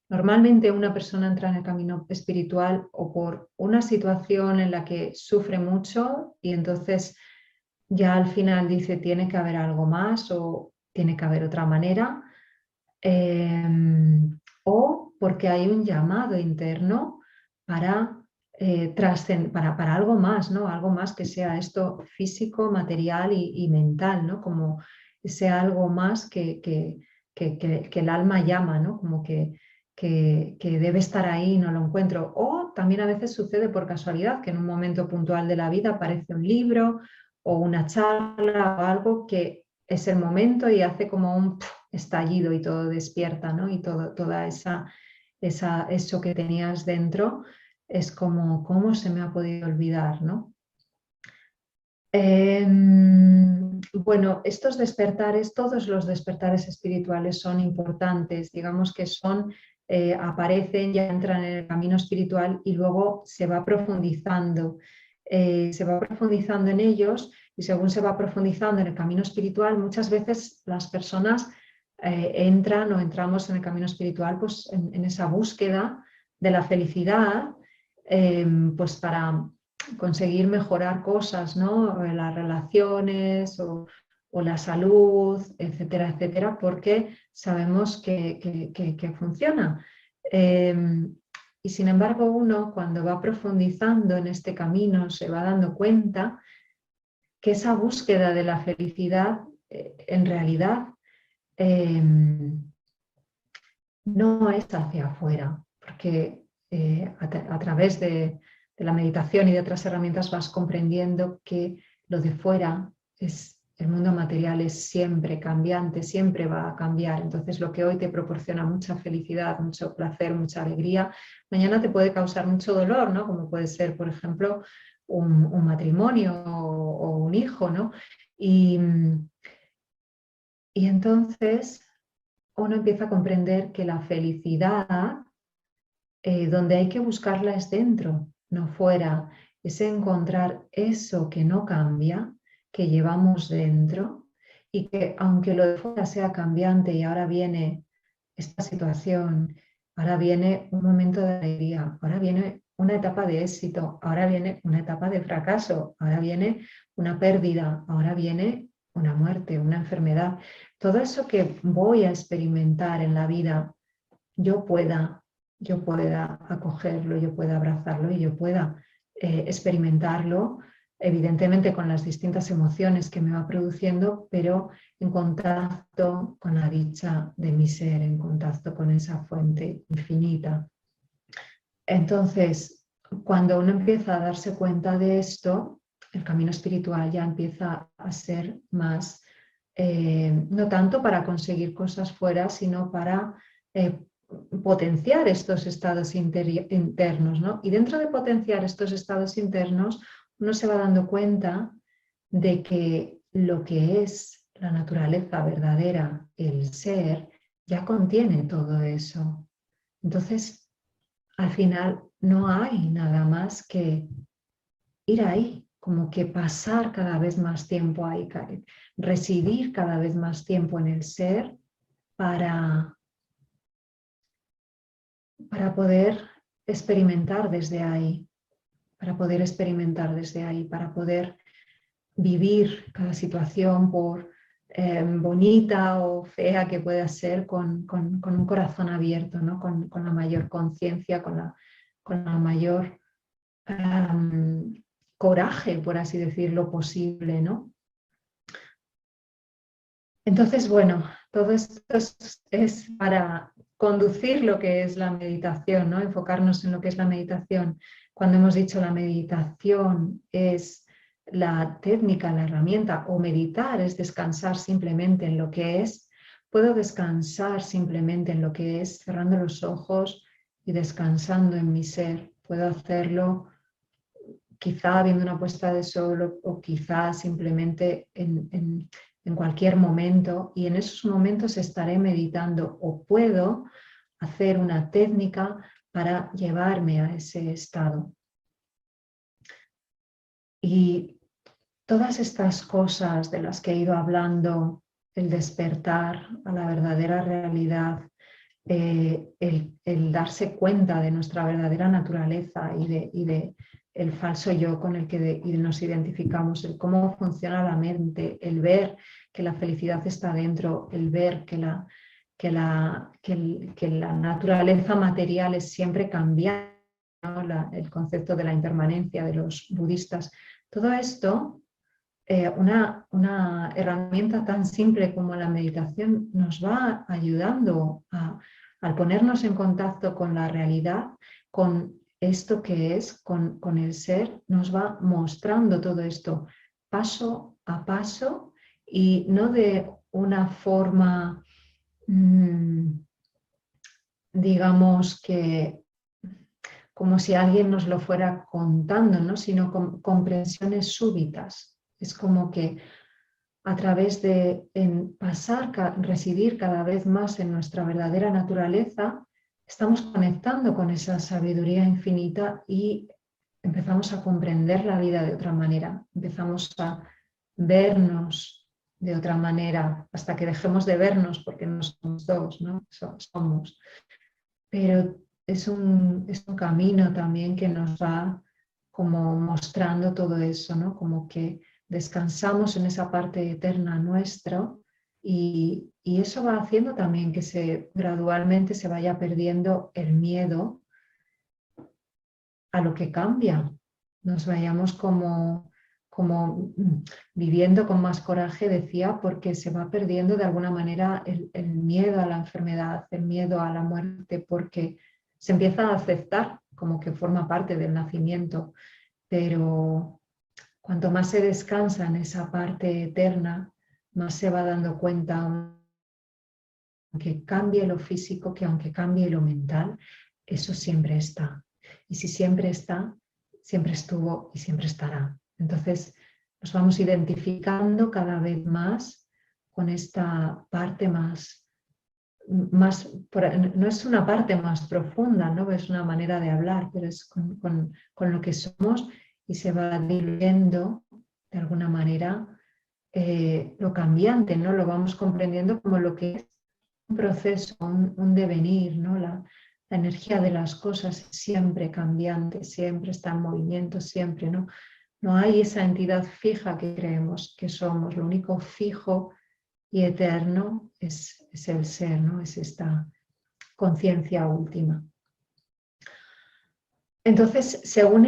normalmente una persona entra en el camino espiritual o por una situación en la que sufre mucho y entonces ya al final dice tiene que haber algo más o tiene que haber otra manera, o porque hay un llamado interno para, para algo más, ¿no? Algo más que sea esto físico, material y mental, ¿no? Como ese algo más que el alma llama, ¿no? Como que debe estar ahí y no lo encuentro. O también a veces sucede por casualidad que en un momento puntual de la vida aparece un libro o una charla o algo que es el momento y hace como un estallido y todo despierta, ¿no? Y toda eso que tenías dentro es como, ¿cómo se me ha podido olvidar, ¿no? Bueno, estos despertares, todos los despertares espirituales son importantes, digamos que aparecen, ya entran en el camino espiritual y luego se va profundizando en ellos y según se va profundizando en el camino espiritual, muchas veces las personas entran o entramos en el camino espiritual pues, en esa búsqueda de la felicidad, pues para conseguir mejorar cosas, ¿no? Las relaciones o la salud, etcétera, etcétera, porque sabemos que funciona. Y sin embargo uno cuando va profundizando en este camino se va dando cuenta que esa búsqueda de la felicidad en realidad no es hacia afuera, porque a través de la meditación y de otras herramientas vas comprendiendo que lo de fuera el mundo material es siempre cambiante, siempre va a cambiar. Entonces lo que hoy te proporciona mucha felicidad, mucho placer, mucha alegría, mañana te puede causar mucho dolor, ¿no? Como puede ser, por ejemplo, un matrimonio o un hijo, ¿no? Y entonces uno empieza a comprender que la felicidad, donde hay que buscarla es dentro, no fuera. Es encontrar eso que no cambia, que llevamos dentro y que aunque lo de fuera sea cambiante y ahora viene esta situación, ahora viene un momento de alegría, ahora viene una etapa de éxito, ahora viene una etapa de fracaso, ahora viene una pérdida, ahora viene una muerte, una enfermedad. Todo eso que voy a experimentar en la vida, yo pueda acogerlo, yo pueda abrazarlo y yo pueda experimentarlo, evidentemente con las distintas emociones que me va produciendo, pero en contacto con la dicha de mi ser, en contacto con esa fuente infinita. Entonces, cuando uno empieza a darse cuenta de esto, el camino espiritual ya empieza a ser más, no tanto para conseguir cosas fuera, sino para potenciar estos estados internos, ¿no? Y dentro de potenciar estos estados internos, uno se va dando cuenta de que lo que es la naturaleza verdadera, el ser, ya contiene todo eso. Entonces, al final no hay nada más que ir ahí, como que pasar cada vez más tiempo ahí, residir cada vez más tiempo en el ser para poder experimentar desde ahí, para poder vivir cada situación por bonita o fea que pueda ser con un corazón abierto, ¿no? Con la mayor conciencia, con la mayor coraje, por así decirlo, posible, ¿no? Entonces, bueno, todo esto es para conducir lo que es la meditación, ¿no? Enfocarnos en lo que es la meditación. Cuando hemos dicho la meditación es la técnica, la herramienta, o meditar es descansar simplemente en lo que es, puedo descansar simplemente en lo que es, cerrando los ojos y descansando en mi ser. Puedo hacerlo quizá viendo una puesta de sol o quizá simplemente en cualquier momento, y en esos momentos estaré meditando, o puedo hacer una técnica para llevarme a ese estado. Y todas estas cosas de las que he ido hablando, el despertar a la verdadera realidad, el darse cuenta de nuestra verdadera naturaleza y de el falso yo con el que nos identificamos, el cómo funciona la mente, el ver que la felicidad está dentro, el ver que la naturaleza material es siempre cambiante, ¿no? El concepto de la impermanencia de los budistas. Todo esto, una herramienta tan simple como la meditación nos va ayudando al ponernos en contacto con la realidad, con esto que es, con el ser, nos va mostrando todo esto paso a paso y no de una forma, digamos que como si alguien nos lo fuera contando, ¿no? Sino con comprensiones súbitas. Es como que a través de residir cada vez más en nuestra verdadera naturaleza, estamos conectando con esa sabiduría infinita y empezamos a comprender la vida de otra manera, empezamos a vernos de otra manera, hasta que dejemos de vernos porque no somos dos, ¿no? Somos. Pero es un camino también que nos va como mostrando todo eso, ¿no? Como que descansamos en esa parte eterna nuestra y eso va haciendo también que gradualmente se vaya perdiendo el miedo a lo que cambia. Nos vayamos como viviendo con más coraje, decía, porque se va perdiendo de alguna manera el miedo a la enfermedad, el miedo a la muerte, porque se empieza a aceptar como que forma parte del nacimiento, pero cuanto más se descansa en esa parte eterna, más se va dando cuenta, aunque cambie lo físico, que aunque cambie lo mental, eso siempre está. Y si siempre está, siempre estuvo y siempre estará. Entonces nos vamos identificando cada vez más con esta parte más, no es una parte más profunda, ¿no? Es una manera de hablar, pero es con lo que somos, y se va diluyendo de alguna manera lo cambiante, ¿no? Lo vamos comprendiendo como lo que es un proceso, un devenir, ¿no? La energía de las cosas es siempre cambiante, siempre está en movimiento, siempre, ¿no? No hay esa entidad fija que creemos que somos, lo único fijo y eterno es el ser, ¿no? Es esta conciencia última. Entonces, según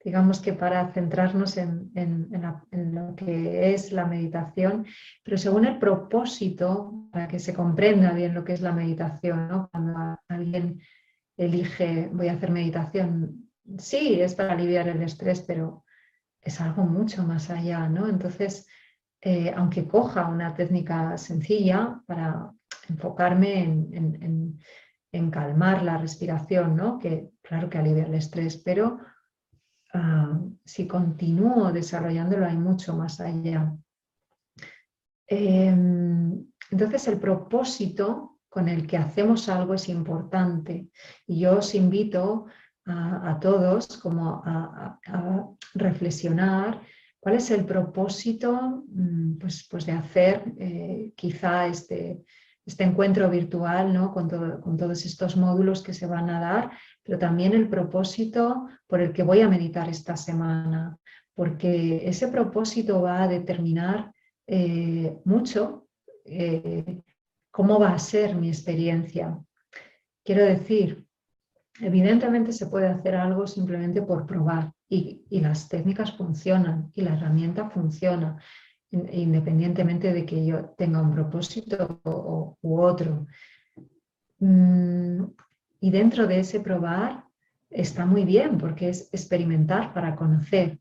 digamos que para centrarnos en lo que es la meditación, pero según el propósito, para que se comprenda bien lo que es la meditación, ¿no? Cuando alguien elige, voy a hacer meditación, sí, es para aliviar el estrés, pero es algo mucho más allá, ¿no? Entonces, aunque coja una técnica sencilla para enfocarme en en calmar la respiración, ¿no? Que claro que alivia el estrés, pero si continúo desarrollándolo hay mucho más allá. Entonces el propósito con el que hacemos algo es importante y yo os invito a todos como a reflexionar cuál es el propósito pues de hacer quizá este encuentro virtual, ¿no? con todos estos módulos que se van a dar, pero también el propósito por el que voy a meditar esta semana, porque ese propósito va a determinar mucho cómo va a ser mi experiencia. Quiero decir, evidentemente se puede hacer algo simplemente por probar y las técnicas funcionan y la herramienta funciona, independientemente de que yo tenga un propósito u otro. Y dentro de ese probar está muy bien porque es experimentar para conocer.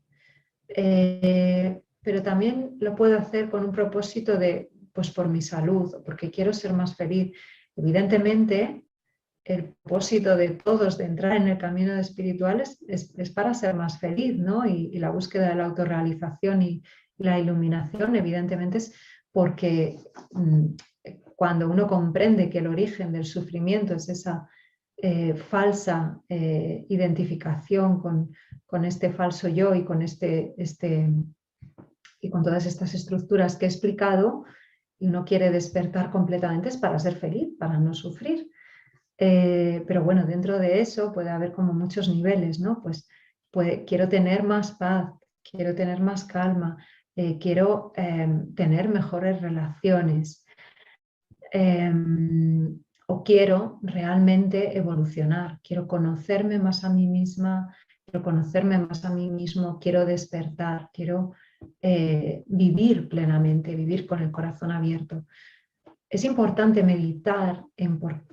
Pero también lo puedo hacer con un propósito de, pues por mi salud, porque quiero ser más feliz. Evidentemente, el propósito de todos de entrar en el camino espiritual es para ser más feliz, ¿no? Y la búsqueda de la autorrealización y la iluminación, evidentemente, es porque cuando uno comprende que el origen del sufrimiento es esa falsa identificación con este falso yo y con y con todas estas estructuras que he explicado, y uno quiere despertar completamente, es para ser feliz, para no sufrir. Pero bueno, dentro de eso puede haber como muchos niveles, ¿no? Pues quiero tener más paz, quiero tener más calma, quiero tener mejores relaciones, o quiero realmente evolucionar, quiero conocerme más a mí misma, quiero conocerme más a mí mismo, quiero despertar, quiero vivir plenamente, vivir con el corazón abierto. Es importante meditar,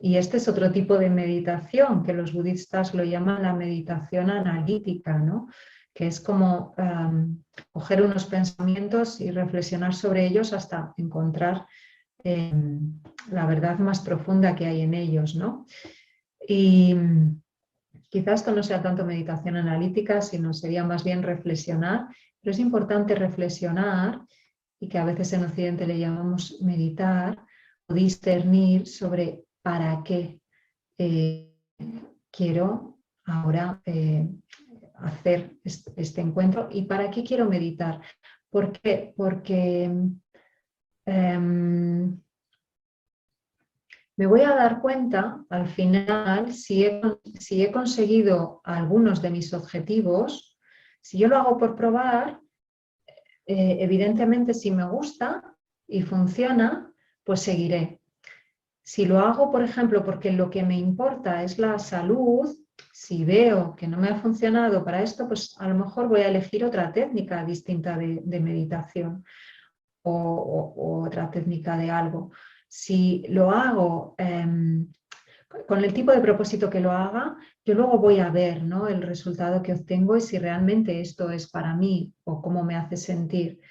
y este es otro tipo de meditación que los budistas lo llaman la meditación analítica, ¿no? Que es como coger unos pensamientos y reflexionar sobre ellos hasta encontrar la verdad más profunda que hay en ellos, ¿no? Y quizás esto no sea tanto meditación analítica, sino sería más bien reflexionar, pero es importante reflexionar, y que a veces en Occidente le llamamos meditar, o discernir sobre para qué quiero ahora hacer este encuentro y para qué quiero meditar. ¿Por qué? Porque me voy a dar cuenta al final si he conseguido algunos de mis objetivos. Si yo lo hago por probar, evidentemente si me gusta y funciona, pues seguiré. Si lo hago, por ejemplo, porque lo que me importa es la salud, si veo que no me ha funcionado para esto, pues a lo mejor voy a elegir otra técnica distinta de meditación o otra técnica de algo. Si lo hago con el tipo de propósito que lo haga, yo luego voy a ver, ¿no?, el resultado que obtengo y si realmente esto es para mí o cómo me hace sentir.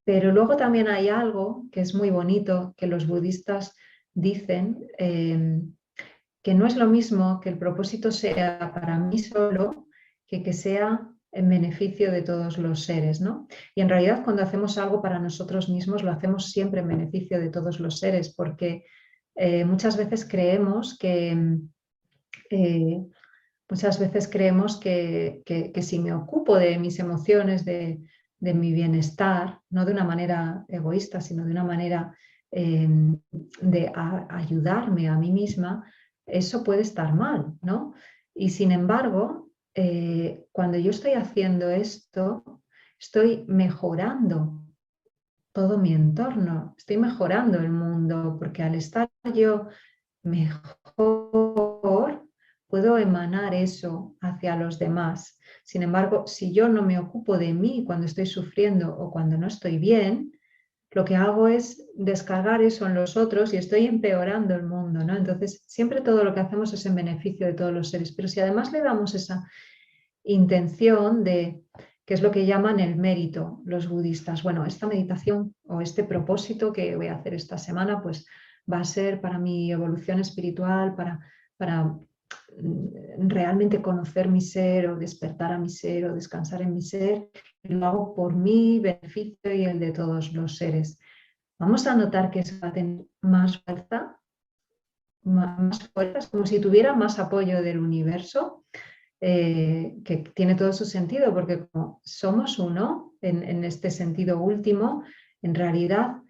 Pero luego también hay algo que es muy bonito, que los budistas dicen, que no es lo mismo que el propósito sea para mí solo que sea en beneficio de todos los seres, ¿no? Y en realidad cuando hacemos algo para nosotros mismos lo hacemos siempre en beneficio de todos los seres, porque muchas veces creemos que si me ocupo de mis emociones, de mi bienestar, no de una manera egoísta, sino de una manera de ayudarme a mí misma, eso puede estar mal, ¿no? Y sin embargo, cuando yo estoy haciendo esto, estoy mejorando todo mi entorno, estoy mejorando el mundo, porque al estar yo mejor, puedo emanar eso hacia los demás. Sin embargo, si yo no me ocupo de mí cuando estoy sufriendo o cuando no estoy bien, lo que hago es descargar eso en los otros y estoy empeorando el mundo, ¿no? Entonces, siempre todo lo que hacemos es en beneficio de todos los seres. Pero si además le damos esa intención de, que es lo que llaman el mérito los budistas, bueno, esta meditación o este propósito que voy a hacer esta semana, pues va a ser para mi evolución espiritual, para para realmente conocer mi ser o despertar a mi ser o descansar en mi ser, y lo hago por mi beneficio y el de todos los seres. Vamos a notar que eso va a tener más fuerza, es como si tuviera más apoyo del universo, que tiene todo su sentido, porque como somos uno en este sentido último, en realidad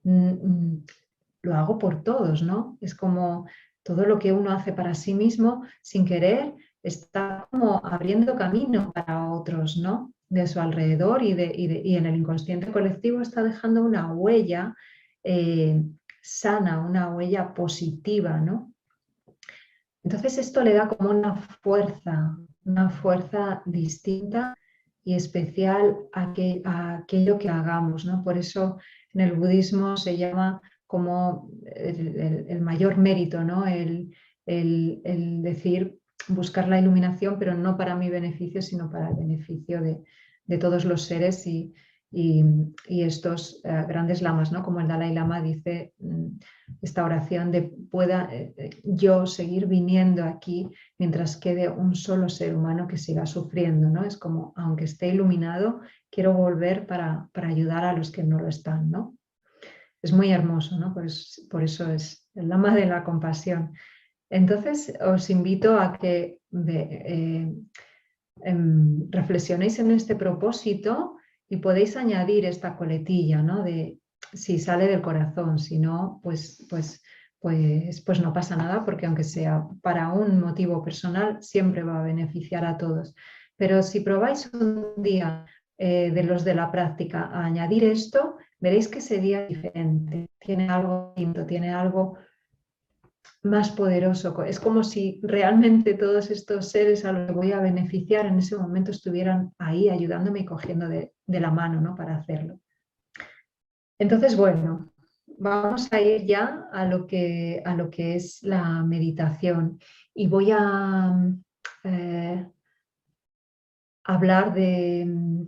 lo hago por todos, ¿no? Es como todo lo que uno hace para sí mismo, sin querer, está como abriendo camino para otros, ¿no? De su alrededor y en el inconsciente colectivo está dejando una huella sana, una huella positiva, ¿no? Entonces esto le da como una fuerza distinta y especial a aquello que hagamos, ¿no? Por eso en el budismo se llama como el mayor mérito, ¿no? El decir, buscar la iluminación, pero no para mi beneficio, sino para el beneficio de todos los seres y estos grandes lamas, ¿no? Como el Dalai Lama dice esta oración de pueda yo seguir viniendo aquí mientras quede un solo ser humano que siga sufriendo, ¿no? Es como, aunque esté iluminado, quiero volver para ayudar a los que no lo están, ¿no? Es muy hermoso, ¿no? Por eso es el Lama de la compasión. Entonces, os invito a que reflexionéis en este propósito y podéis añadir esta coletilla, ¿no? De si sale del corazón, si no, pues no pasa nada, porque aunque sea para un motivo personal, siempre va a beneficiar a todos. Pero si probáis un día de los de la práctica a añadir esto, veréis que ese día es diferente, tiene algo distinto, tiene algo más poderoso. Es como si realmente todos estos seres a los que voy a beneficiar en ese momento estuvieran ahí ayudándome y cogiendo de la mano, ¿no? Para hacerlo. Entonces, bueno, vamos a ir ya a lo que es la meditación y voy a hablar de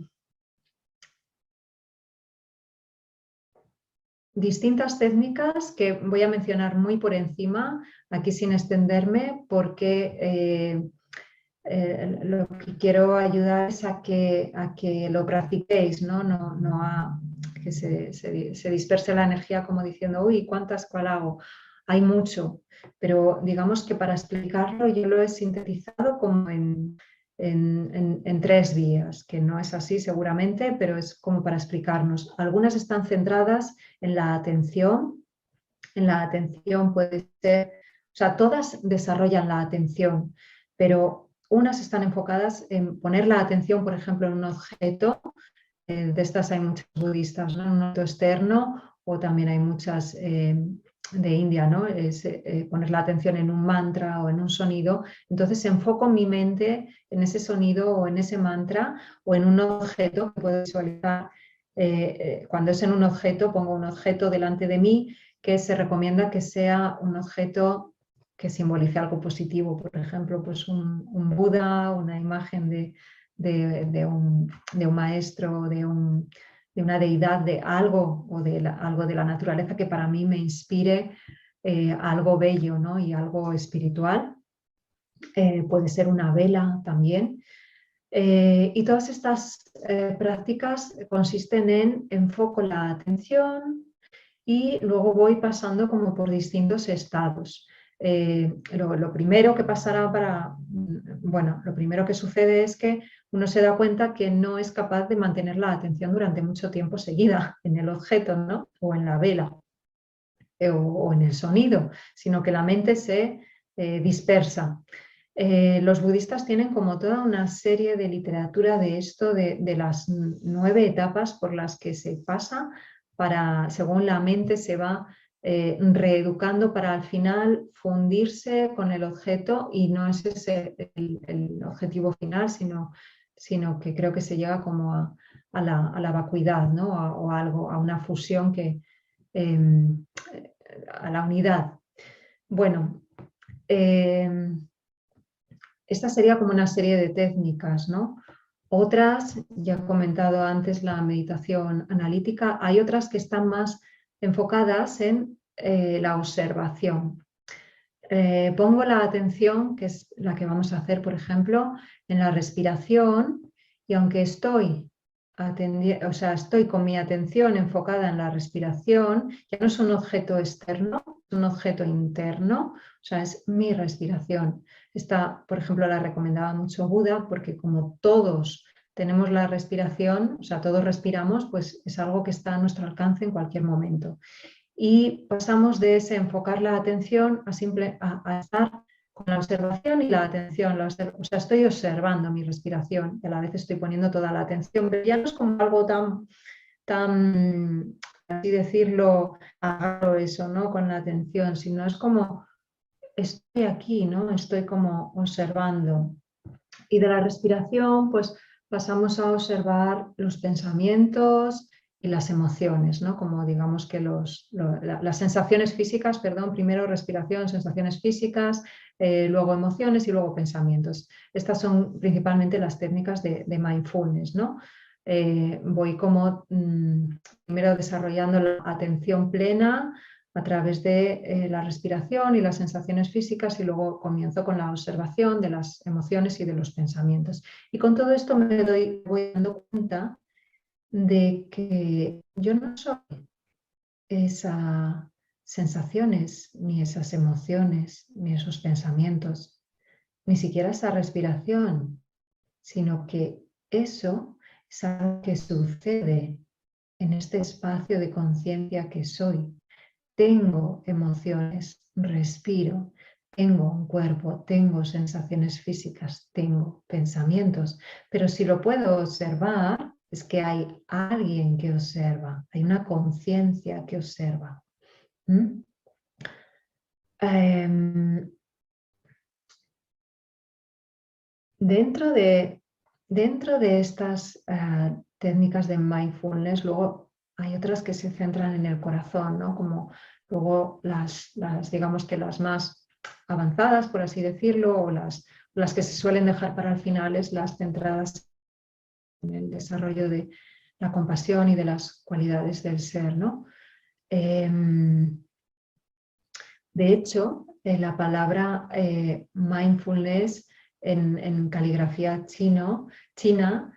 distintas técnicas que voy a mencionar muy por encima, aquí sin extenderme, porque lo que quiero ayudar es a que lo practiquéis, no a que se disperse la energía como diciendo, uy, ¿cuántas cuál hago? Hay mucho, pero digamos que para explicarlo yo lo he sintetizado como en 3 días, que no es así seguramente, pero es como para explicarnos. Algunas están centradas en la atención puede ser, o sea, todas desarrollan la atención, pero unas están enfocadas en poner la atención, por ejemplo, en un objeto, de estas hay muchas budistas, ¿no? En un objeto externo, o también hay muchas de India, ¿no? Es poner la atención en un mantra o en un sonido. Entonces enfoco mi mente en ese sonido o en ese mantra o en un objeto que puedo visualizar. Cuando es en un objeto, pongo un objeto delante de mí que se recomienda que sea un objeto que simbolice algo positivo, por ejemplo, pues un Buda, una imagen de un maestro, de una deidad, de algo o algo de la naturaleza que para mí me inspire algo bello, ¿no? Y algo espiritual. Puede ser una vela también. Y todas estas prácticas consisten en enfoco la atención y luego voy pasando como por distintos estados. Lo primero que pasará lo primero que sucede es que uno se da cuenta que no es capaz de mantener la atención durante mucho tiempo seguida en el objeto, ¿no? O en la vela o en el sonido, sino que la mente se dispersa. Los budistas tienen como toda una serie de literatura de esto, de las 9 etapas por las que se pasa según la mente se va reeducando para al final fundirse con el objeto, y no es ese el objetivo final, sino que creo que se llega como a la vacuidad, ¿no? O algo, a una fusión a la unidad. Bueno, esta sería como una serie de técnicas, ¿no? Otras, ya he comentado antes la meditación analítica, hay otras que están más enfocadas en la observación. pongo la atención, que es la que vamos a hacer, por ejemplo, en la respiración, y aunque estoy con mi atención enfocada en la respiración, ya no es un objeto externo, es un objeto interno, o sea, es mi respiración. Esta, por ejemplo, la recomendaba mucho Buda, porque como todos tenemos la respiración, o sea, todos respiramos, pues es algo que está a nuestro alcance en cualquier momento. Y pasamos de ese enfocar la atención a estar con la observación y la atención. O sea, estoy observando mi respiración y a la vez estoy poniendo toda la atención, pero ya no es como algo tan así decirlo, agarro eso, ¿no? Con la atención, sino es como estoy aquí, ¿no? Estoy como observando. Y de la respiración, pues pasamos a observar los pensamientos y las emociones, ¿no? Como digamos que las sensaciones físicas, perdón, primero respiración, sensaciones físicas, luego emociones y luego pensamientos. Estas son principalmente las técnicas de mindfulness, ¿no? Voy como primero desarrollando la atención plena a través de la respiración y las sensaciones físicas y luego comienzo con la observación de las emociones y de los pensamientos. Y con todo esto voy dando cuenta de que yo no soy esas sensaciones, ni esas emociones, ni esos pensamientos, ni siquiera esa respiración, sino que eso es algo que sucede en este espacio de conciencia que soy. Tengo emociones, respiro, tengo un cuerpo, tengo sensaciones físicas, tengo pensamientos, pero si lo puedo observar, es que hay alguien que observa, hay una conciencia que observa. ¿Mm? Dentro de estas técnicas de mindfulness, luego hay otras que se centran en el corazón, ¿no? Como luego digamos que las más avanzadas, por así decirlo, o las que se suelen dejar para el final es las centradas en el desarrollo de la compasión y de las cualidades del ser, ¿no? De hecho, la palabra mindfulness en caligrafía china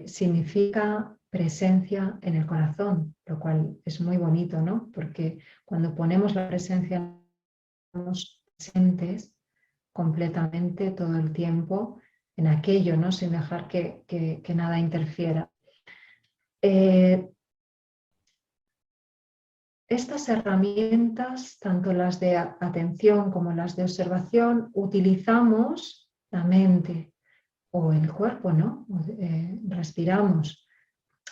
significa presencia en el corazón, lo cual es muy bonito, ¿no? Porque cuando ponemos la presencia, estamos presentes completamente todo el tiempo en aquello, ¿no? Sin dejar que nada interfiera. Estas herramientas, tanto las de atención como las de observación, utilizamos la mente o el cuerpo, ¿no? Respiramos,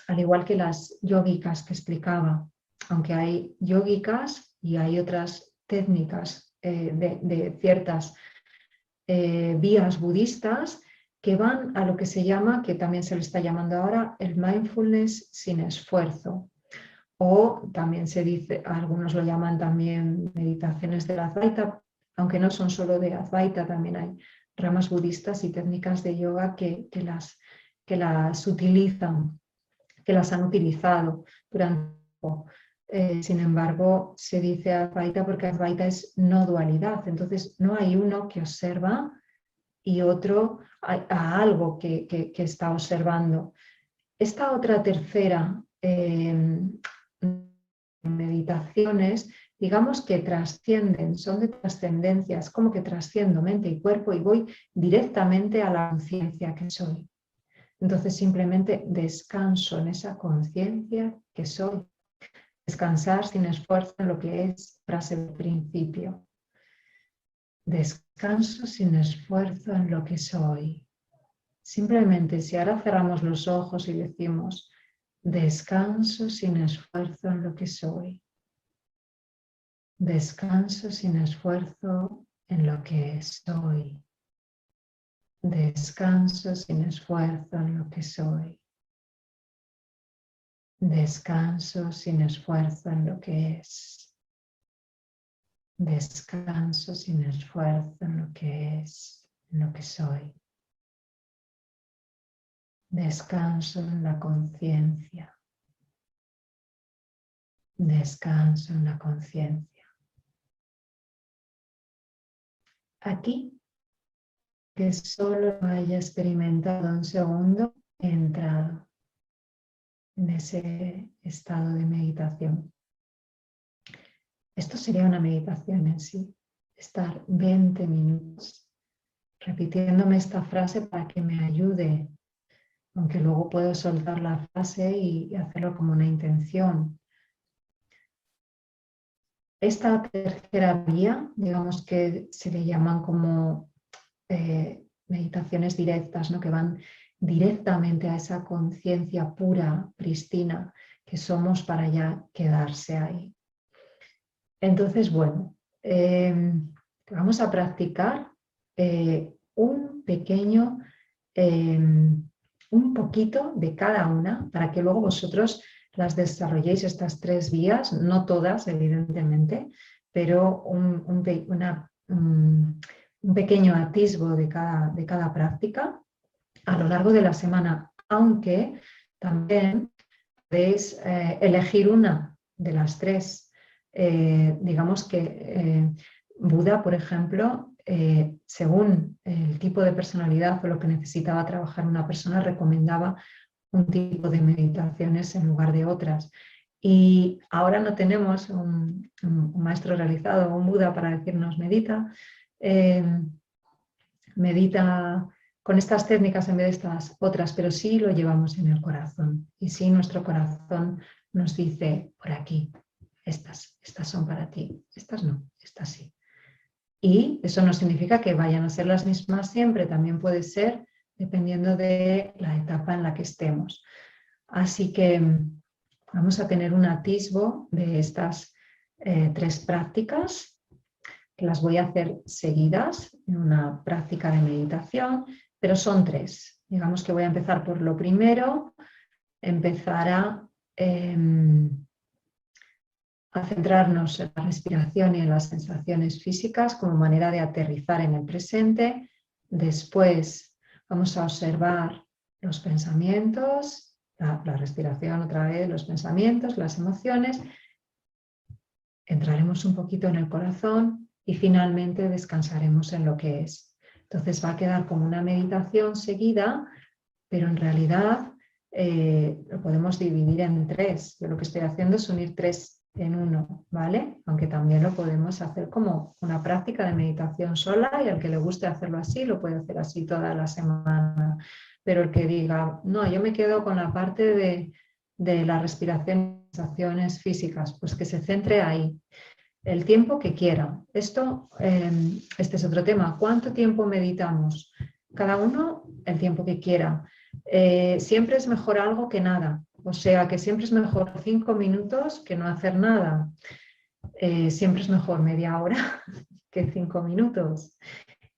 al igual que las yógicas que explicaba, aunque hay yógicas y hay otras técnicas de ciertas vías budistas que van a lo que se llama, que también se le está llamando ahora, el mindfulness sin esfuerzo. O también se dice, algunos lo llaman también meditaciones de la Advaita, aunque no son solo de Advaita, también hay ramas budistas y técnicas de yoga que las utilizan, que las han utilizado durante tiempo. Sin embargo, se dice Advaita porque Advaita es no dualidad, entonces no hay uno que observa y otro a algo que está observando. Esta otra tercera meditaciones, digamos que trascienden, son de trascendencia, es como que trasciendo mente y cuerpo y voy directamente a la conciencia que soy. Entonces simplemente descanso en esa conciencia que soy. Descansar sin esfuerzo en lo que es frase de principio. Descanso sin esfuerzo en lo que soy. Simplemente si ahora cerramos los ojos y decimos, descanso sin esfuerzo en lo que soy. Descanso sin esfuerzo en lo que soy. Descanso sin esfuerzo en lo que soy. Descanso sin esfuerzo en lo que es. Descanso sin esfuerzo en lo que es, en lo que soy. Descanso en la conciencia. Descanso en la conciencia. aquí, que solo haya experimentado un segundo, he entrado en ese estado de meditación. Esto sería una meditación en sí, estar 20 minutos repitiéndome esta frase para que me ayude, aunque luego puedo soltar la frase y hacerlo como una intención. Esta tercera vía, digamos que se le llaman como meditaciones directas, ¿no? Que van directamente a esa conciencia pura, pristina, que somos para ya quedarse ahí. Entonces, bueno, vamos a practicar un pequeño, un poquito de cada una para que luego vosotros las desarrolléis estas 3 vías, no todas evidentemente, pero un pequeño atisbo de cada práctica a lo largo de la semana, aunque también podéis elegir una de las 3. Digamos que Buda, por ejemplo, según el tipo de personalidad o lo que necesitaba trabajar una persona, recomendaba un tipo de meditaciones en lugar de otras. Y ahora no tenemos un maestro realizado, un Buda para decirnos medita con estas técnicas en vez de estas otras, pero sí lo llevamos en el corazón. Y sí nuestro corazón nos dice, por aquí, estas son para ti, estas no, estas sí. Y eso no significa que vayan a ser las mismas siempre, también puede ser dependiendo de la etapa en la que estemos. Así que vamos a tener un atisbo de estas 3 prácticas, que las voy a hacer seguidas en una práctica de meditación, pero son 3. Digamos que voy a empezar por lo primero, empezar a centrarnos en la respiración y en las sensaciones físicas como manera de aterrizar en el presente. Después vamos a observar los pensamientos, la respiración otra vez, los pensamientos, las emociones. Entraremos un poquito en el corazón y finalmente descansaremos en lo que es. Entonces va a quedar como una meditación seguida, pero en realidad lo podemos dividir en 3. Yo lo que estoy haciendo es unir 3 en 1, ¿vale? Aunque también lo podemos hacer como una práctica de meditación sola y al que le guste hacerlo así, lo puede hacer así toda la semana. Pero el que diga, no, yo me quedo con la parte de la respiración y sensaciones físicas, pues que se centre ahí. El tiempo que quiera. Este es otro tema. ¿Cuánto tiempo meditamos? Cada uno el tiempo que quiera. Siempre es mejor algo que nada. O sea que siempre es mejor 5 minutos que no hacer nada. Siempre es mejor media hora que 5 minutos.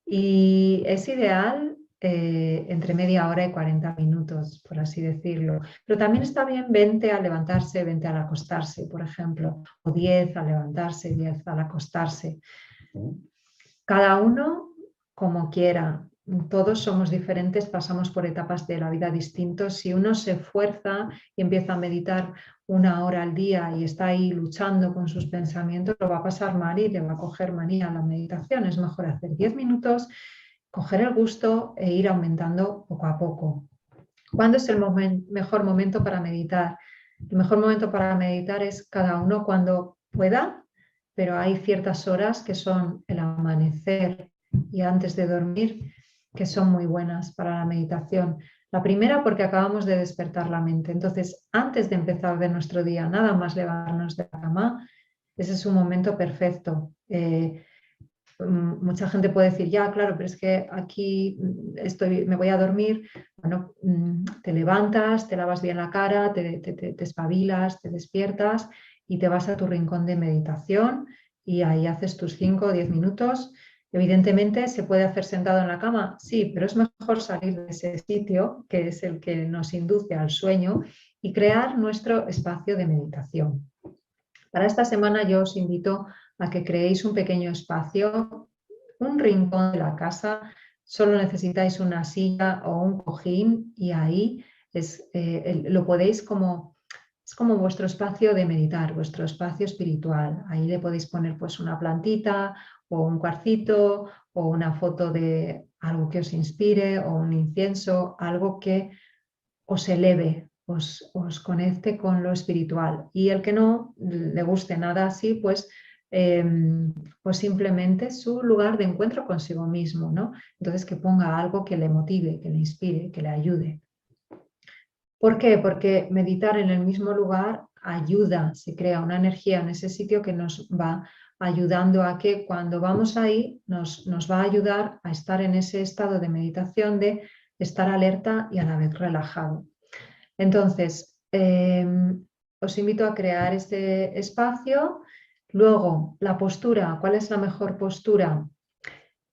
Y es ideal entre media hora y 40 minutos, por así decirlo. Pero también está bien 20 al levantarse, 20 al acostarse, por ejemplo, o 10 al levantarse, 10 al acostarse. Cada uno como quiera. Todos somos diferentes, pasamos por etapas de la vida distintos. Si uno se esfuerza y empieza a meditar 1 hora al día y está ahí luchando con sus pensamientos, lo va a pasar mal y le va a coger manía a la meditación. Es mejor hacer 10 minutos, coger el gusto e ir aumentando poco a poco. ¿Cuándo es el mejor momento para meditar? El mejor momento para meditar es cada uno cuando pueda, pero hay ciertas horas que son el amanecer y antes de dormir que son muy buenas para la meditación. La primera porque acabamos de despertar la mente. Entonces, antes de empezar de nuestro día, nada más levantarnos de la cama, ese es un momento perfecto. Mucha gente puede decir, ya, claro, pero es que aquí me voy a dormir. Bueno, te levantas, te lavas bien la cara, te espabilas, te despiertas y te vas a tu rincón de meditación y ahí haces tus 5 o 10 minutos. Evidentemente, ¿se puede hacer sentado en la cama? Sí, pero es mejor salir de ese sitio, que es el que nos induce al sueño, y crear nuestro espacio de meditación. Para esta semana yo os invito a que creéis un pequeño espacio, un rincón de la casa. Solo necesitáis una silla o un cojín y ahí lo podéis como es como vuestro espacio de meditar, vuestro espacio espiritual. Ahí le podéis poner pues una plantita o un cuarcito o una foto de algo que os inspire o un incienso, algo que os eleve, os conecte con lo espiritual. Y el que no le guste nada así, pues pues simplemente su lugar de encuentro consigo mismo, ¿no? Entonces que ponga algo que le motive, que le inspire, que le ayude. ¿Por qué? Porque meditar en el mismo lugar ayuda, se crea una energía en ese sitio que nos va ayudando a que cuando vamos ahí nos va a ayudar a estar en ese estado de meditación de estar alerta y a la vez relajado. Entonces, os invito a crear este espacio. Luego, la postura. ¿Cuál es la mejor postura?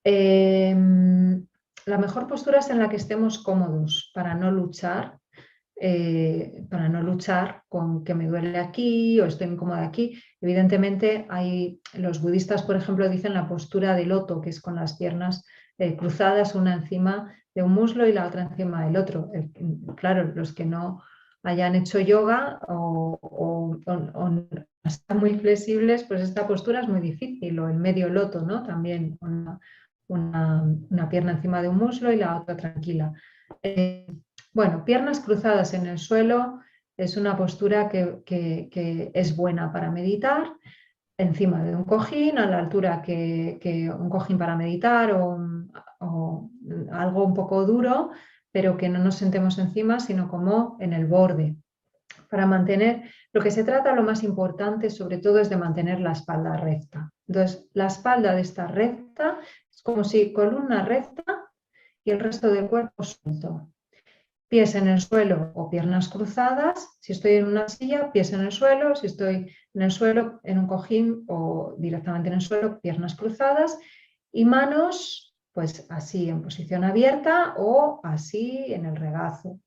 La mejor postura es en la que estemos cómodos para no luchar con que me duele aquí o estoy incómoda aquí. Evidentemente, los budistas, por ejemplo, dicen la postura de loto, que es con las piernas cruzadas, una encima de un muslo y la otra encima del otro. Claro, los que no hayan hecho yoga o están muy flexibles, pues esta postura es muy difícil, o el medio loto, ¿no? También una pierna encima de un muslo y la otra tranquila. Bueno, piernas cruzadas en el suelo es una postura que es buena para meditar, encima de un cojín, a la altura que un cojín para meditar o algo un poco duro, pero que no nos sentemos encima, sino como en el borde. Para mantener, lo que se trata, lo más importante sobre todo es de mantener la espalda recta. Entonces, la espalda de esta recta es como si columna recta y el resto del cuerpo suelto. Pies en el suelo o piernas cruzadas. Si estoy en una silla, pies en el suelo. Si estoy en el suelo, en un cojín o directamente en el suelo, piernas cruzadas. Y manos, pues así en posición abierta o así en el regazo.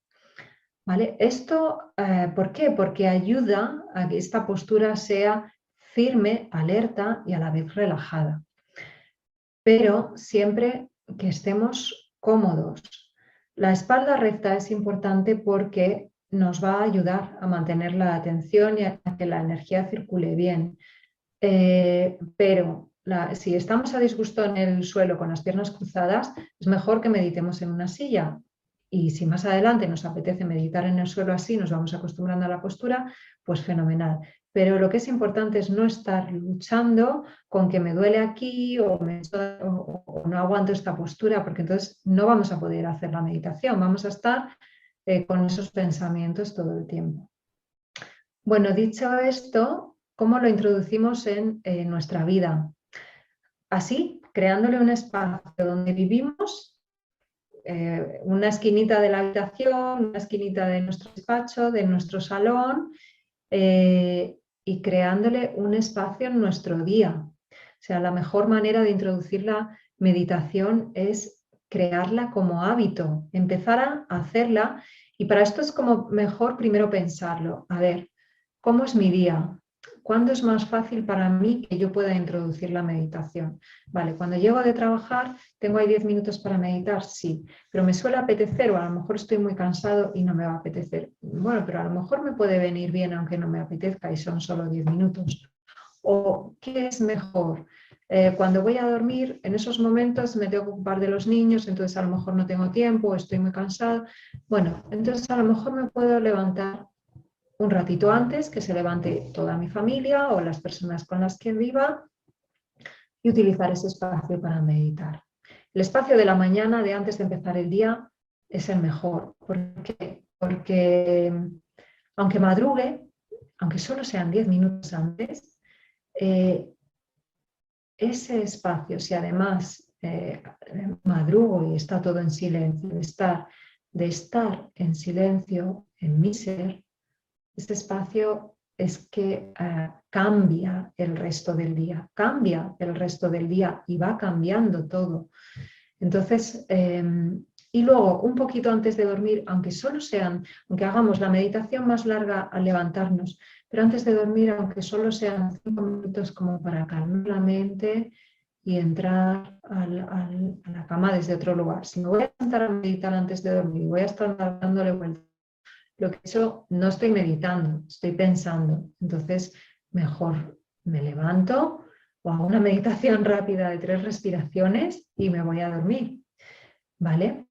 ¿Vale? Esto, ¿por qué? Porque ayuda a que esta postura sea firme, alerta y a la vez relajada. Pero siempre que estemos cómodos. La espalda recta es importante porque nos va a ayudar a mantener la atención y a que la energía circule bien. Pero si estamos a disgusto en el suelo con las piernas cruzadas, es mejor que meditemos en una silla. Y si más adelante nos apetece meditar en el suelo así, nos vamos acostumbrando a la postura, pues fenomenal. Pero lo que es importante es no estar luchando con que me duele aquí o no aguanto esta postura, porque entonces no vamos a poder hacer la meditación, vamos a estar con esos pensamientos todo el tiempo. Bueno, dicho esto, ¿cómo lo introducimos en nuestra vida? Así, creándole un espacio donde vivimos, una esquinita de la habitación, una esquinita de nuestro despacho, de nuestro salón, y creándole un espacio en nuestro día. O sea, la mejor manera de introducir la meditación es crearla como hábito, empezar a hacerla, y para esto es como mejor primero pensarlo. A ver, ¿cómo es mi día? ¿Cuándo es más fácil para mí que yo pueda introducir la meditación? Vale, cuando llego de trabajar, ¿tengo ahí 10 minutos para meditar? Sí, pero me suele apetecer o a lo mejor estoy muy cansado y no me va a apetecer. Bueno, pero a lo mejor me puede venir bien aunque no me apetezca y son solo 10 minutos. ¿O qué es mejor? Cuando voy a dormir, en esos momentos me tengo que ocupar de los niños, entonces a lo mejor no tengo tiempo, estoy muy cansado. Bueno, entonces a lo mejor me puedo levantar un ratito antes, que se levante toda mi familia o las personas con las que viva, y utilizar ese espacio para meditar. El espacio de la mañana, de antes de empezar el día, es el mejor. Porque aunque madrugue, aunque solo sean 10 minutos antes, ese espacio, si además madrugo y está todo en silencio, de estar en silencio en mi ser, este espacio es que cambia el resto del día, y va cambiando todo. Entonces, y luego un poquito antes de dormir, aunque hagamos la meditación más larga al levantarnos, pero antes de dormir, aunque solo sean 5 minutos como para calmar la mente y entrar a la cama desde otro lugar. Si me voy a sentar a meditar antes de dormir, voy a estar dándole vueltas lo que he hecho, no estoy meditando, estoy pensando. Entonces, mejor me levanto o hago una meditación rápida de 3 respiraciones y me voy a dormir, ¿vale?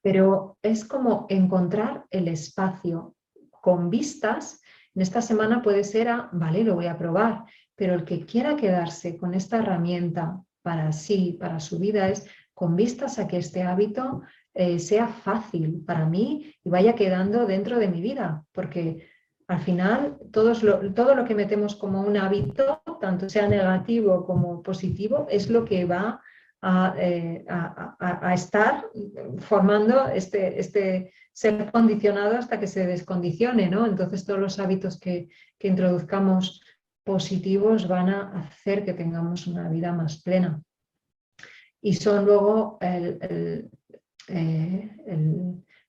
Pero es como encontrar el espacio con vistas. En esta semana puede ser vale, lo voy a probar, pero el que quiera quedarse con esta herramienta para sí, para su vida, es con vistas a que este hábito sea fácil para mí y vaya quedando dentro de mi vida, porque al final todo lo que metemos como un hábito, tanto sea negativo como positivo, es lo que va a estar formando este ser condicionado hasta que se descondicione, ¿no? Entonces todos los hábitos que introduzcamos positivos van a hacer que tengamos una vida más plena. Y son luego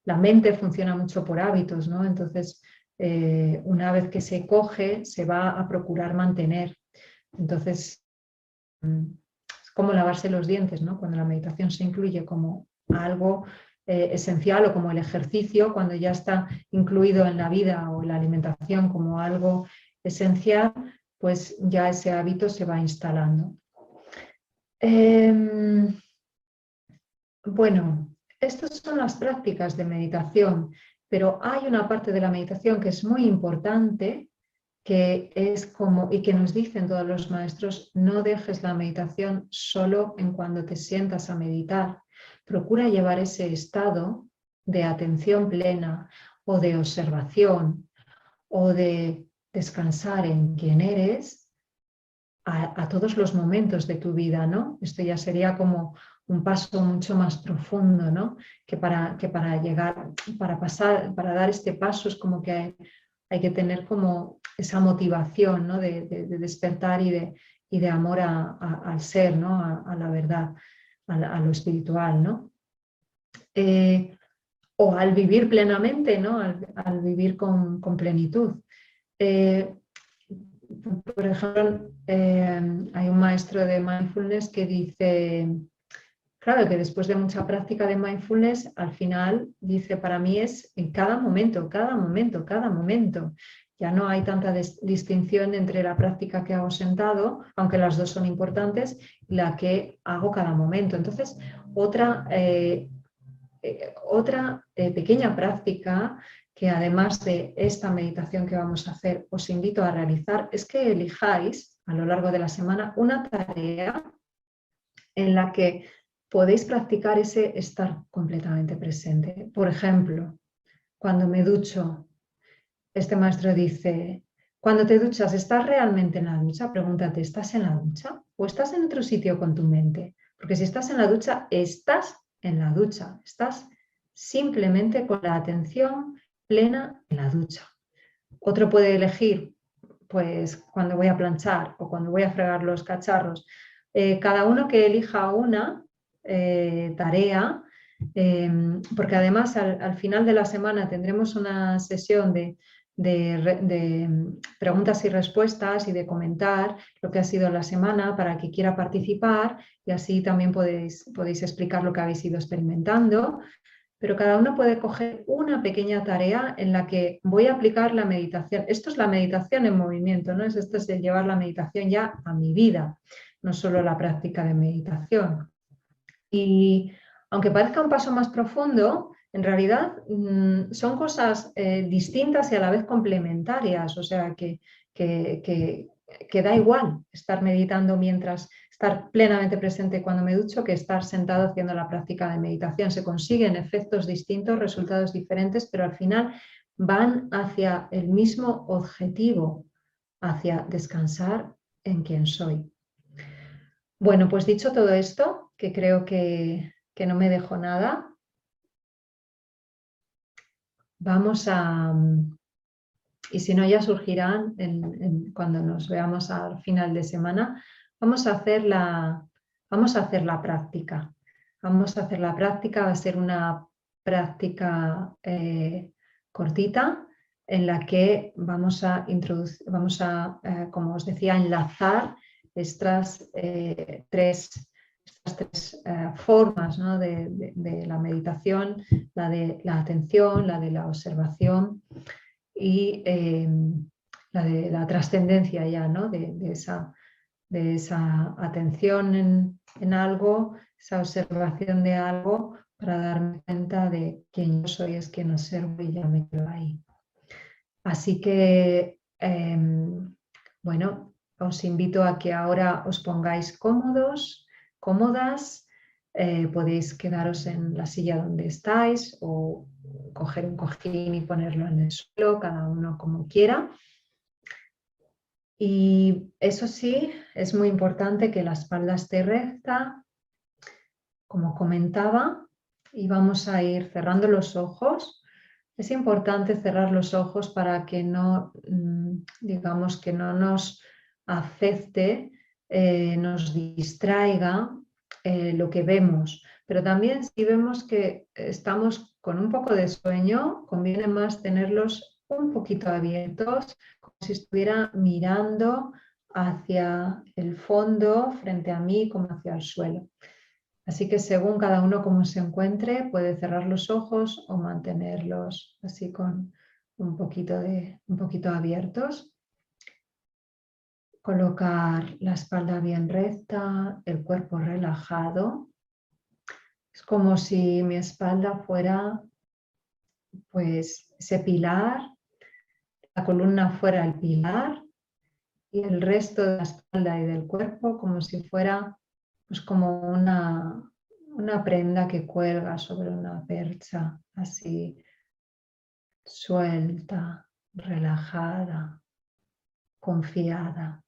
la mente funciona mucho por hábitos, ¿no? Entonces, una vez que se coge, se va a procurar mantener. Entonces, es como lavarse los dientes, ¿no? Cuando la meditación se incluye como algo esencial o como el ejercicio, cuando ya está incluido en la vida o en la alimentación como algo esencial, pues ya ese hábito se va instalando. Bueno, estas son las prácticas de meditación, pero hay una parte de la meditación que es muy importante, que es como, y que nos dicen todos los maestros, no dejes la meditación solo en cuando te sientas a meditar. Procura llevar ese estado de atención plena o de observación o de descansar en quién eres a todos los momentos de tu vida, ¿no? Esto ya sería como un paso mucho más profundo, ¿no? Que para llegar, para dar este paso es como que hay que tener como esa motivación, ¿no? de despertar y de amor al ser, ¿no? A la verdad, a lo espiritual, ¿no? O al vivir plenamente, ¿no? Al vivir con plenitud. Por ejemplo, hay un maestro de mindfulness que dice, claro, que después de mucha práctica de mindfulness, al final dice, para mí es en cada momento, cada momento, cada momento. Ya no hay tanta distinción entre la práctica que hago sentado, aunque las dos son importantes, y la que hago cada momento. Entonces, otra pequeña práctica que además de esta meditación que vamos a hacer, os invito a realizar, es que elijáis a lo largo de la semana una tarea en la que podéis practicar ese estar completamente presente. Por ejemplo, cuando me ducho, este maestro dice, cuando te duchas, ¿estás realmente en la ducha? Pregúntate, ¿estás en la ducha o estás en otro sitio con tu mente? Porque si estás en la ducha, estás en la ducha, estás simplemente con la atención plena en la ducha. Otro puede elegir, pues, cuando voy a planchar o cuando voy a fregar los cacharros. Cada uno que elija una tarea, porque además al final de la semana tendremos una sesión de preguntas y respuestas y de comentar lo que ha sido la semana para que quiera participar y así también podéis explicar lo que habéis ido experimentando. Pero cada uno puede coger una pequeña tarea en la que voy a aplicar la meditación. Esto es la meditación en movimiento, ¿no? Esto es el llevar la meditación ya a mi vida, no solo la práctica de meditación. Y aunque parezca un paso más profundo, en realidad son cosas distintas y a la vez complementarias, o sea que da igual estar meditando mientras estar plenamente presente cuando me ducho que estar sentado haciendo la práctica de meditación. Se consiguen efectos distintos, resultados diferentes, pero al final van hacia el mismo objetivo, hacia descansar en quien soy. Bueno, pues dicho todo esto, que creo que no me dejo nada, vamos a, y si no ya surgirán cuando nos veamos al final de semana, vamos a hacer la práctica. Vamos a hacer la práctica, va a ser una práctica cortita en la que vamos a introducir, como os decía, enlazar estas 3 estas tres formas, ¿no? de la meditación, la de la atención, la de la observación y la de la trascendencia ya, ¿no? de esa atención en algo, esa observación de algo para darme cuenta de quién yo soy, es quien observo y ya me quedo ahí. Así que, bueno, os invito a que ahora os pongáis cómodos, cómodas, podéis quedaros en la silla donde estáis o coger un cojín y ponerlo en el suelo, cada uno como quiera. Y eso sí, es muy importante que la espalda esté recta, como comentaba, y vamos a ir cerrando los ojos. Es importante cerrar los ojos para que no, digamos, que no nos afecte, nos distraiga lo que vemos. Pero también si vemos que estamos con un poco de sueño, conviene más tenerlos un poquito abiertos, como si estuviera mirando hacia el fondo, frente a mí, como hacia el suelo. Así que según cada uno como se encuentre, puede cerrar los ojos o mantenerlos así con un poquito abiertos. Colocar la espalda bien recta, el cuerpo relajado. Es como si mi espalda fuera pues ese pilar, la columna fuera el pilar y el resto de la espalda y del cuerpo como si fuera pues como una prenda que cuelga sobre una percha, así suelta, relajada, confiada.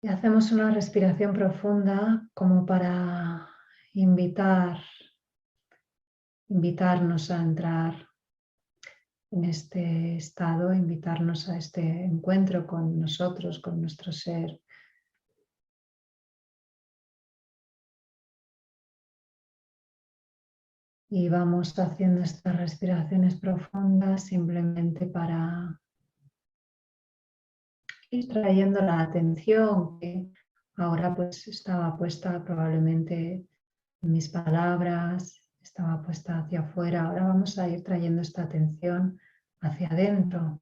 Y hacemos una respiración profunda como para invitarnos a entrar en este estado, invitarnos a este encuentro con nosotros, con nuestro ser. Y vamos haciendo estas respiraciones profundas simplemente para ir trayendo la atención que ahora pues estaba puesta probablemente en mis palabras, estaba puesta hacia afuera. Ahora vamos a ir trayendo esta atención hacia adentro,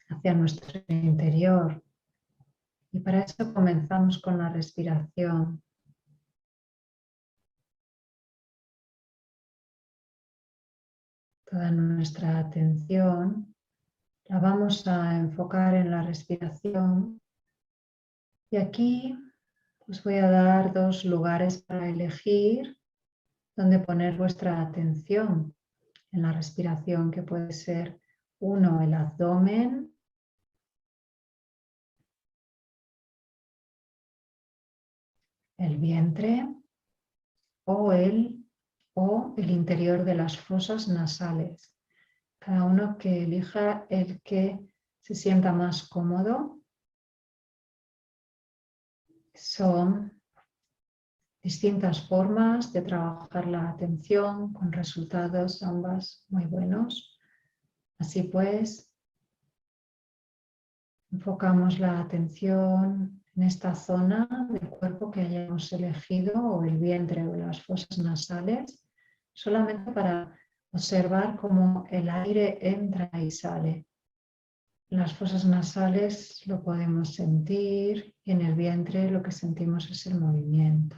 hacia nuestro interior. Y para eso comenzamos con la respiración. Toda nuestra atención la vamos a enfocar en la respiración. Y aquí os voy a dar 2 lugares para elegir donde poner vuestra atención en la respiración, que puede ser uno, el abdomen, el vientre o el interior de las fosas nasales. Cada uno que elija el que se sienta más cómodo. Son distintas formas de trabajar la atención con resultados ambas muy buenos. Así pues, enfocamos la atención en esta zona del cuerpo que hayamos elegido, o el vientre o las fosas nasales, solamente para observar cómo el aire entra y sale. En las fosas nasales lo podemos sentir y en el vientre lo que sentimos es el movimiento.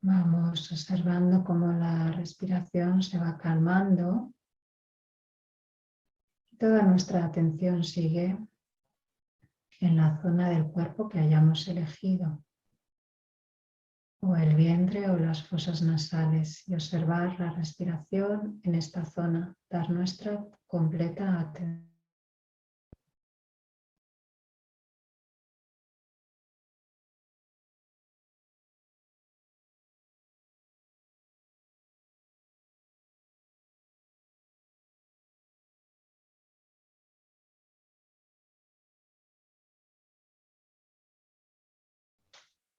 Vamos observando cómo la respiración se va calmando y toda nuestra atención sigue en la zona del cuerpo que hayamos elegido. o el vientre o las fosas nasales y observar la respiración en esta zona, dar nuestra completa atención.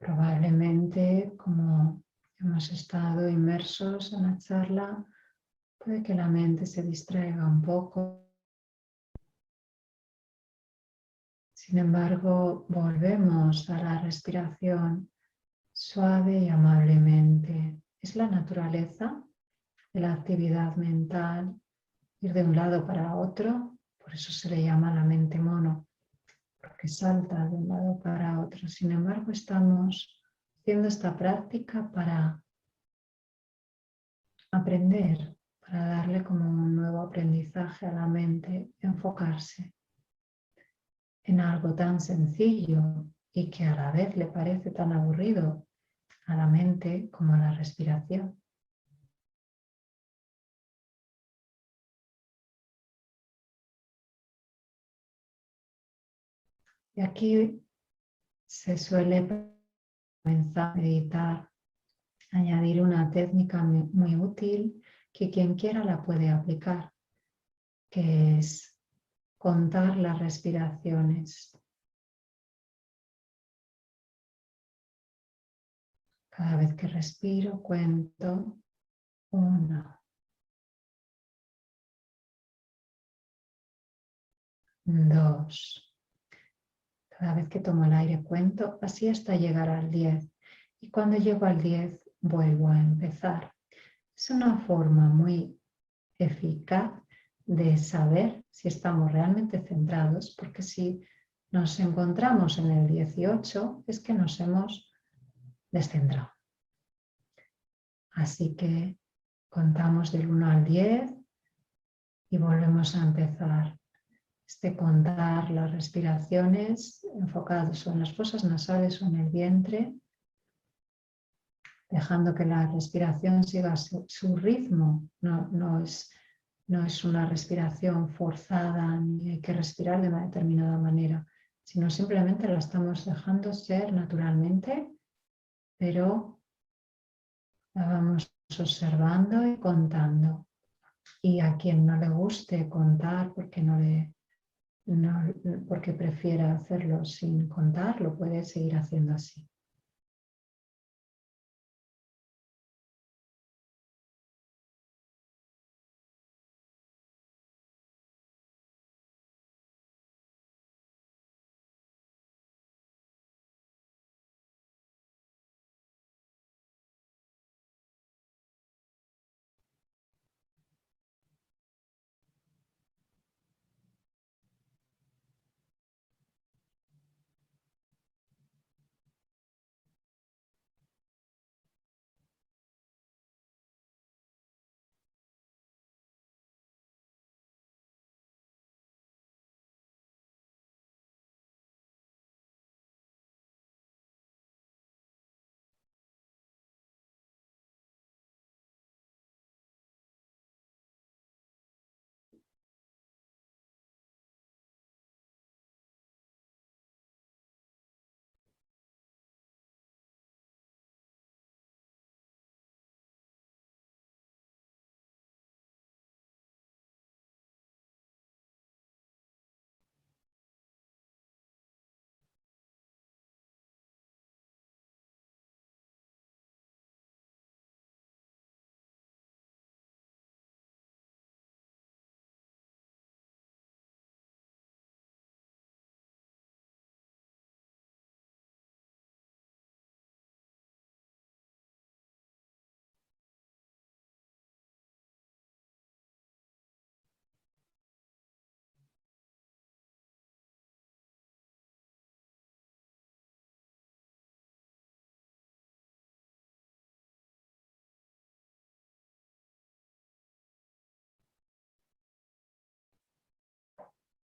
Probablemente, como hemos estado inmersos en la charla, puede que la mente se distraiga un poco. Sin embargo, volvemos a la respiración suave y amablemente. Es la naturaleza de la actividad mental ir de un lado para otro, por eso se le llama la mente mono, porque salta de un lado para otro. Sin embargo, estamos haciendo esta práctica para aprender, para darle como un nuevo aprendizaje a la mente, enfocarse en algo tan sencillo y que a la vez le parece tan aburrido a la mente como la respiración. Y aquí se suele comenzar a meditar, añadir una técnica muy útil que quien quiera la puede aplicar, que es contar las respiraciones. Cada vez que respiro cuento 1, 2. Cada vez que tomo el aire cuento así hasta llegar al 10. Y cuando llego al 10 vuelvo a empezar. Es una forma muy eficaz de saber si estamos realmente centrados, porque si nos encontramos en el 18 es que nos hemos descentrado. Así que contamos del 1 al 10 y volvemos a empezar. Contar las respiraciones enfocados o en las fosas nasales o en el vientre, dejando que la respiración siga su ritmo. No es una respiración forzada ni hay que respirar de una determinada manera, sino simplemente la estamos dejando ser naturalmente, pero la vamos observando y contando. Y a quien no le guste contar porque porque prefiera hacerlo sin contar, lo puede seguir haciendo así.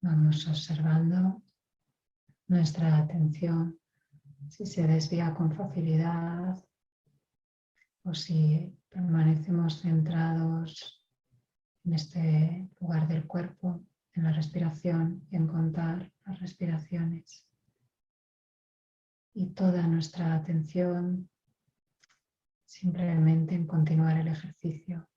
Vamos observando nuestra atención, si se desvía con facilidad o si permanecemos centrados en este lugar del cuerpo, en la respiración y en contar las respiraciones. Y toda nuestra atención simplemente en continuar el ejercicio.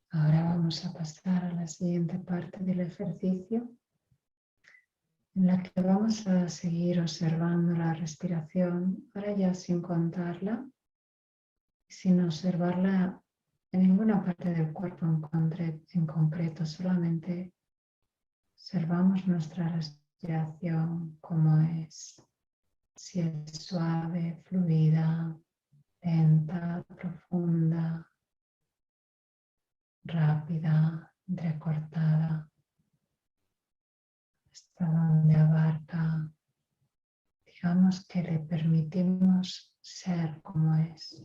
Ahora vamos a pasar a la siguiente parte del ejercicio, en la que vamos a seguir observando la respiración, ahora ya sin contarla, sin observarla en ninguna parte del cuerpo en concreto, solamente observamos nuestra respiración como es, si es suave, fluida, lenta, profunda, rápida, entrecortada, hasta donde abarca. Digamos que le permitimos ser como es.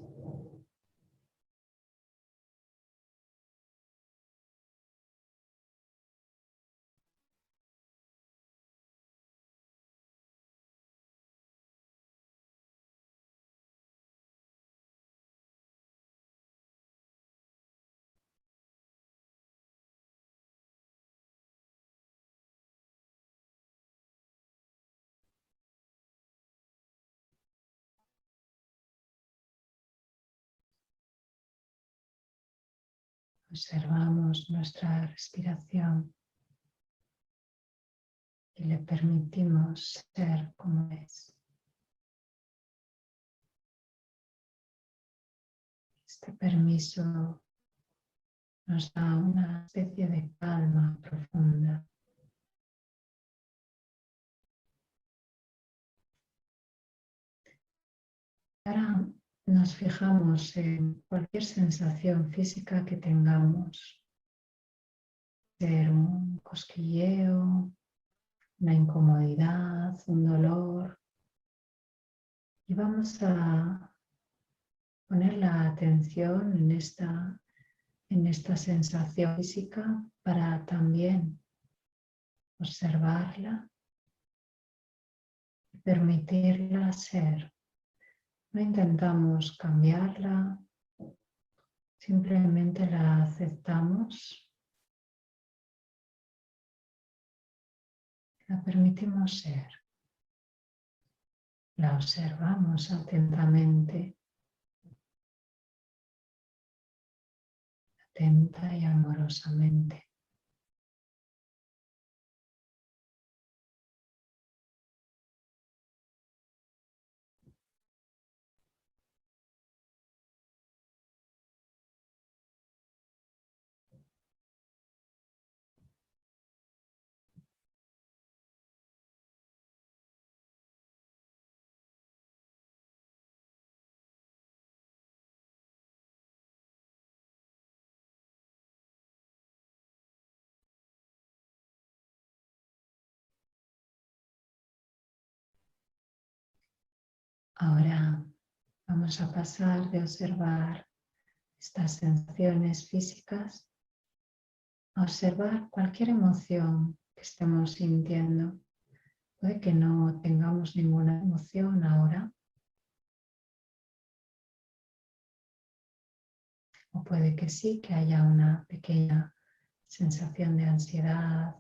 Observamos nuestra respiración y le permitimos ser como es. Este permiso nos da una especie de calma profunda. Ahora nos fijamos en cualquier sensación física que tengamos. Ser un cosquilleo, una incomodidad, un dolor. Y vamos a poner la atención en esta sensación física para también observarla y permitirla ser. No intentamos cambiarla, simplemente la aceptamos, la permitimos ser, la observamos atentamente, atenta y amorosamente. Ahora vamos a pasar de observar estas sensaciones físicas a observar cualquier emoción que estemos sintiendo. Puede que no tengamos ninguna emoción ahora, o puede que sí, que haya una pequeña sensación de ansiedad,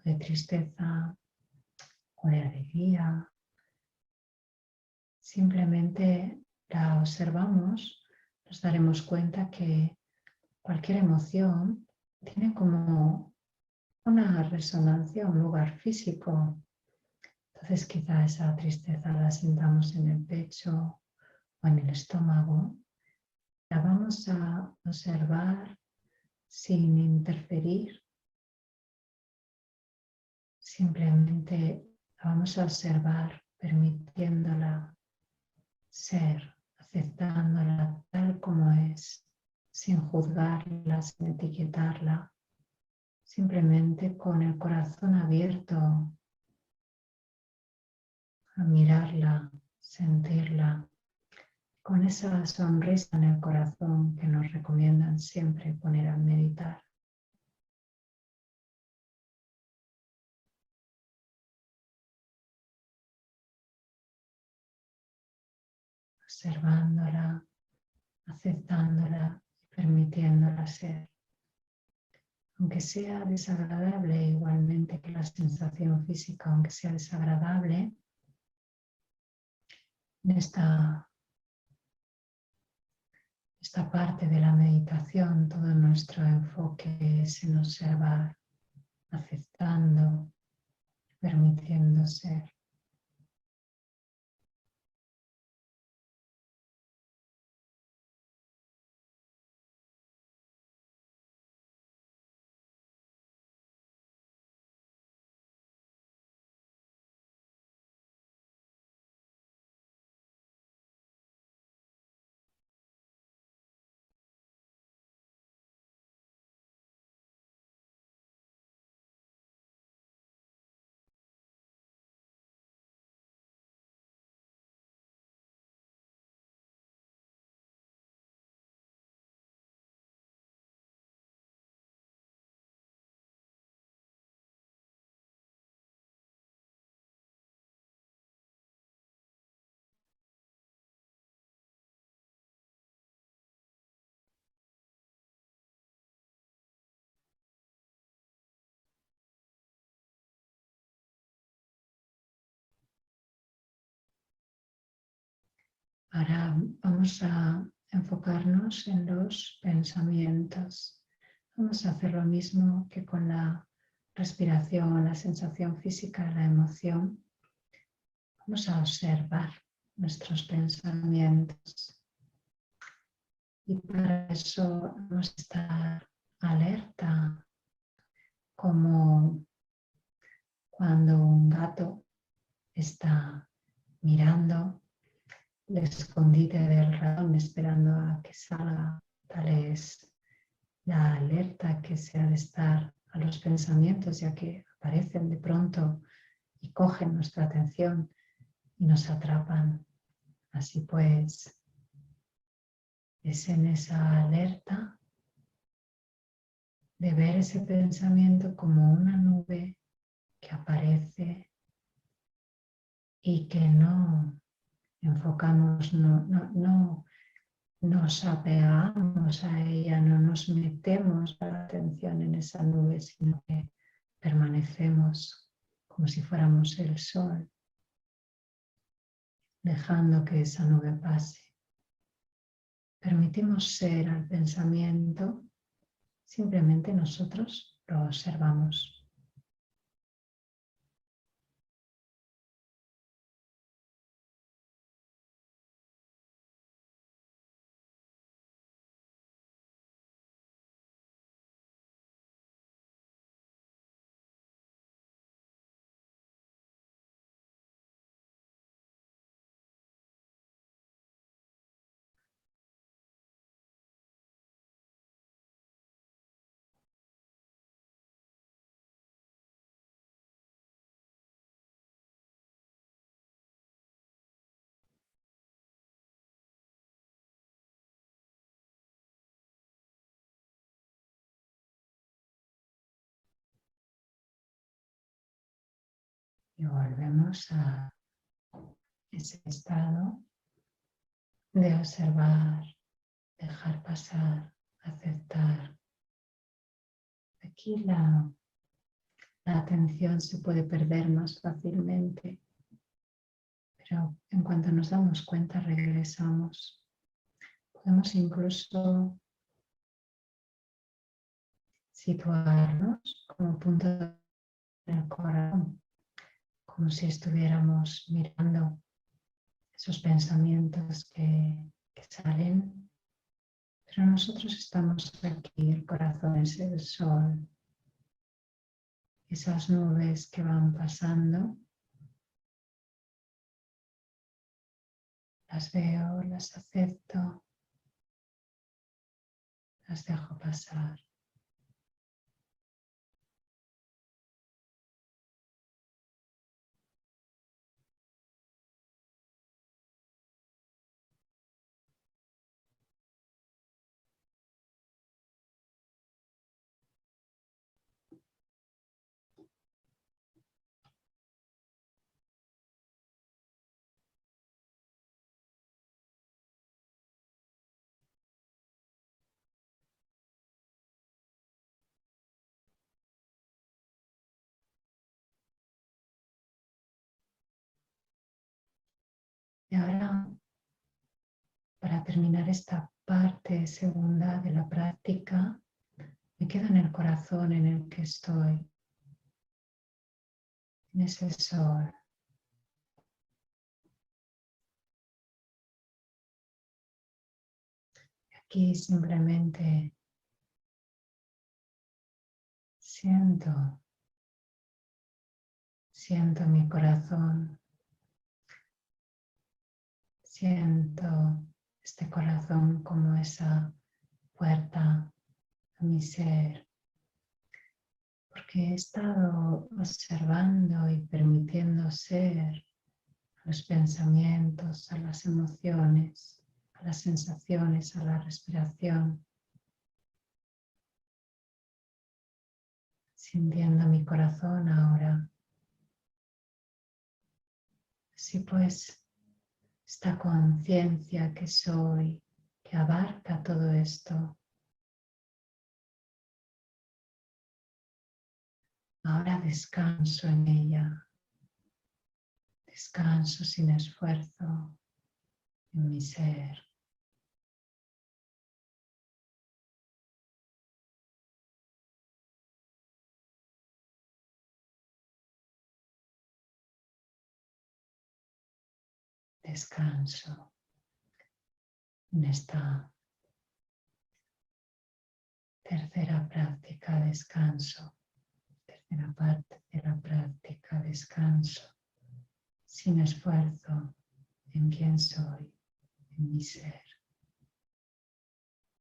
de tristeza o de alegría. Simplemente la observamos, nos daremos cuenta que cualquier emoción tiene como una resonancia, un lugar físico. Entonces quizá esa tristeza la sintamos en el pecho o en el estómago. La vamos a observar sin interferir. Simplemente la vamos a observar permitiéndola ser, aceptándola tal como es, sin juzgarla, sin etiquetarla, simplemente con el corazón abierto a mirarla, sentirla, con esa sonrisa en el corazón que nos recomiendan siempre poner al meditar. Observándola, aceptándola y permitiéndola ser. Aunque sea desagradable, igualmente que la sensación física, aunque sea desagradable, en esta parte de la meditación, todo nuestro enfoque es en observar, aceptando, permitiendo ser. Ahora vamos a enfocarnos en los pensamientos. Vamos a hacer lo mismo que con la respiración, la sensación física, la emoción. Vamos a observar nuestros pensamientos. Y para eso vamos a estar alerta, como cuando un gato está mirando el escondite del ratón esperando a que salga. Tal es la alerta que se ha de estar a los pensamientos, ya que aparecen de pronto y cogen nuestra atención y nos atrapan. Así pues, es en esa alerta de ver ese pensamiento como una nube que aparece y que no enfocamos, no nos apegamos a ella, no nos metemos la atención en esa nube, sino que permanecemos como si fuéramos el sol, dejando que esa nube pase. Permitimos ser al pensamiento, simplemente nosotros lo observamos. Y volvemos a ese estado de observar, dejar pasar, aceptar, de aquí la atención se puede perder más fácilmente, pero en cuanto nos damos cuenta regresamos. Podemos incluso situarnos como punto en el corazón, como si estuviéramos mirando esos pensamientos que salen, pero nosotros estamos aquí, el corazón es el sol, esas nubes que van pasando, las veo, las acepto, las dejo pasar. Y ahora, para terminar esta parte segunda de la práctica, me quedo en el corazón en el que estoy, en ese sol. Aquí simplemente siento mi corazón, siento este corazón como esa puerta a mi ser, porque he estado observando y permitiendo ser a los pensamientos, a las emociones, a las sensaciones, a la respiración, sintiendo mi corazón ahora. Así pues, esta conciencia que soy, que abarca todo esto, ahora descanso en ella, descanso sin esfuerzo en mi ser. Descanso en esta tercera práctica, descanso, tercera parte de la práctica, descanso sin esfuerzo en quién soy, en mi ser.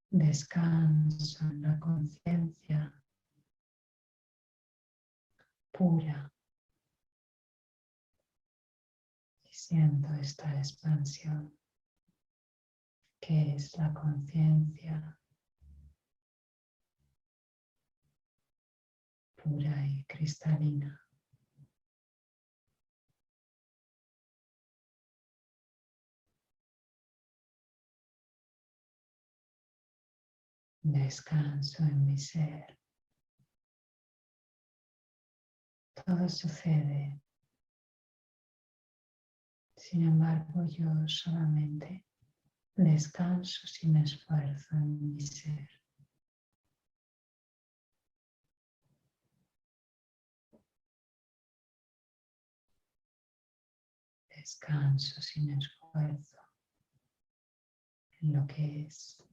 Descanso en la conciencia pura y siento esta expansión que es la conciencia pura y cristalina. Descanso en mi ser. Todo sucede. Sin embargo, yo solamente descanso sin esfuerzo en mi ser. Descanso sin esfuerzo en lo que es.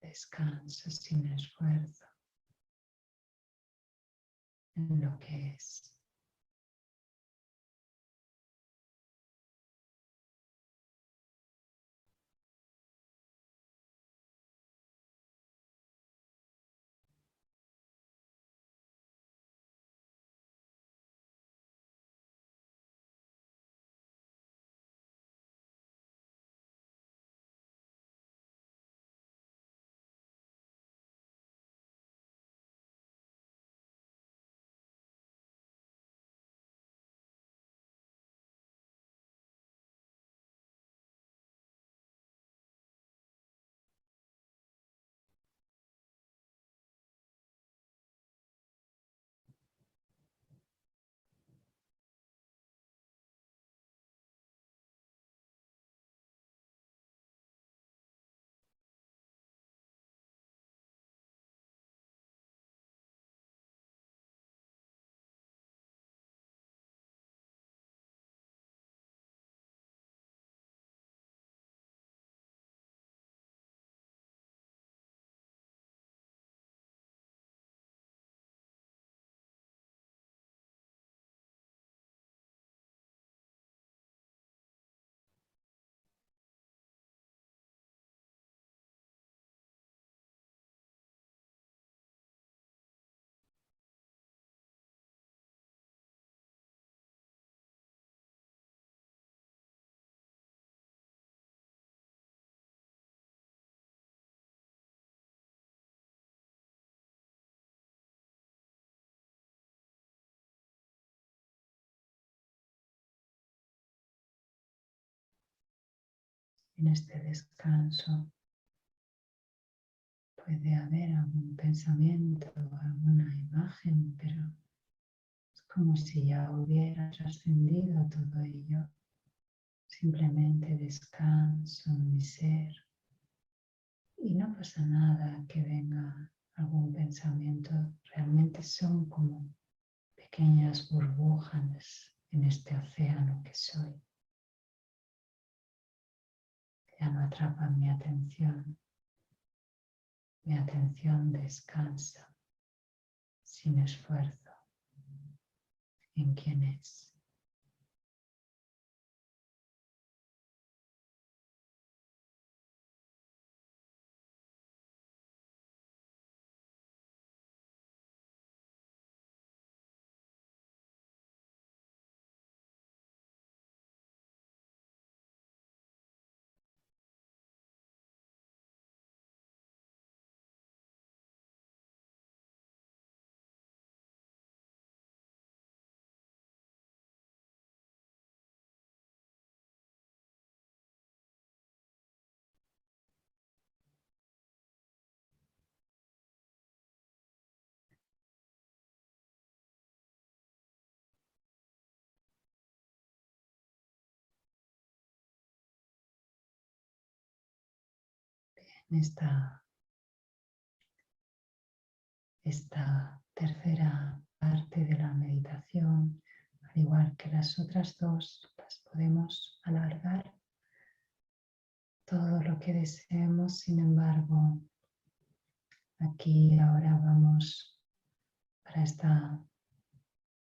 Descanso sin esfuerzo en lo que es. en este descanso puede haber algún pensamiento o alguna imagen, pero es como si ya hubiera trascendido todo ello. Simplemente descanso en mi ser y no pasa nada que venga algún pensamiento. Realmente son como pequeñas burbujas en este océano que soy. Ya no atrapan mi atención. Mi atención descansa sin esfuerzo en quién es. Esta tercera parte de la meditación, al igual que las otras dos, las podemos alargar todo lo que deseemos. Sin embargo, aquí ahora vamos para esta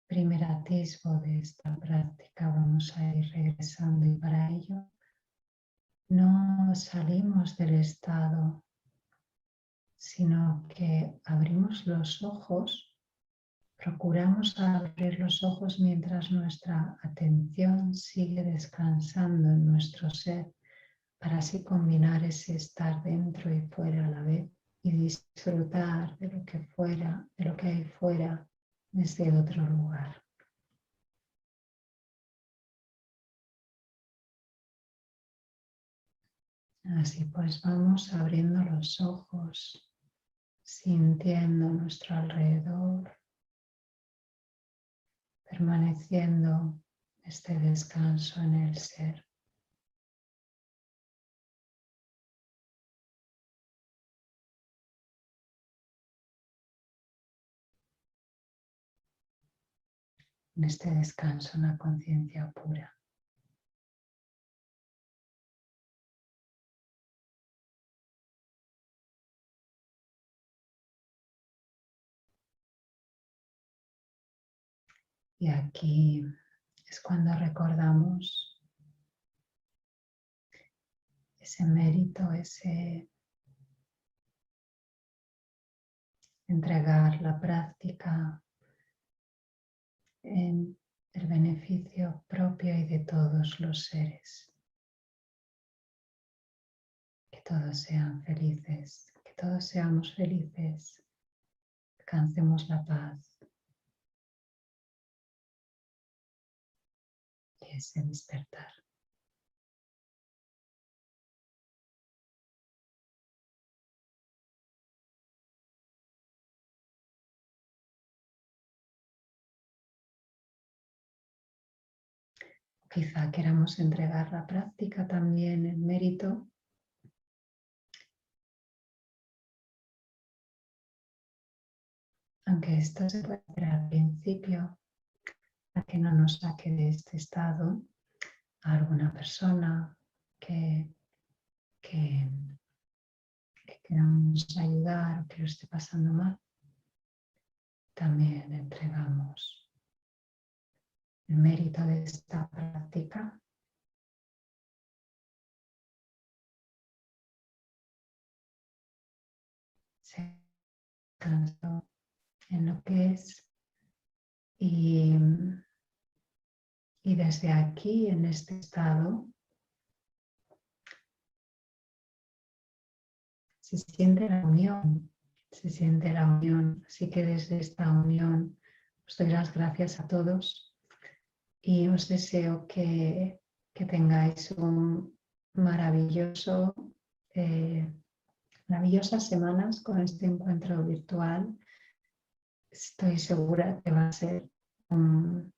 primer atisbo de esta práctica, vamos a ir regresando y para ello no salimos del estado, sino que abrimos los ojos, procuramos abrir los ojos mientras nuestra atención sigue descansando en nuestro ser, para así combinar ese estar dentro y fuera a la vez y disfrutar de lo que fuera, de lo que hay fuera desde otro lugar. Así pues vamos abriendo los ojos, sintiendo nuestro alrededor, permaneciendo este descanso en el ser. En este descanso, una conciencia pura. Y aquí es cuando recordamos ese mérito, ese entregar la práctica en el beneficio propio y de todos los seres. Que todos sean felices, que todos seamos felices, alcancemos la paz y ese despertar. Quizá queramos entregar la práctica también en mérito aunque esto se puede hacer al principio, para que no nos saque de este estado a alguna persona que queramos ayudar o que lo esté pasando mal, también entregamos el mérito de esta práctica. Se descansa en lo que es y desde aquí, en este estado, se siente la unión, así que desde esta unión os doy las gracias a todos y os deseo que tengáis un maravilloso, maravillosas semanas con este encuentro virtual. Estoy segura que va a ser un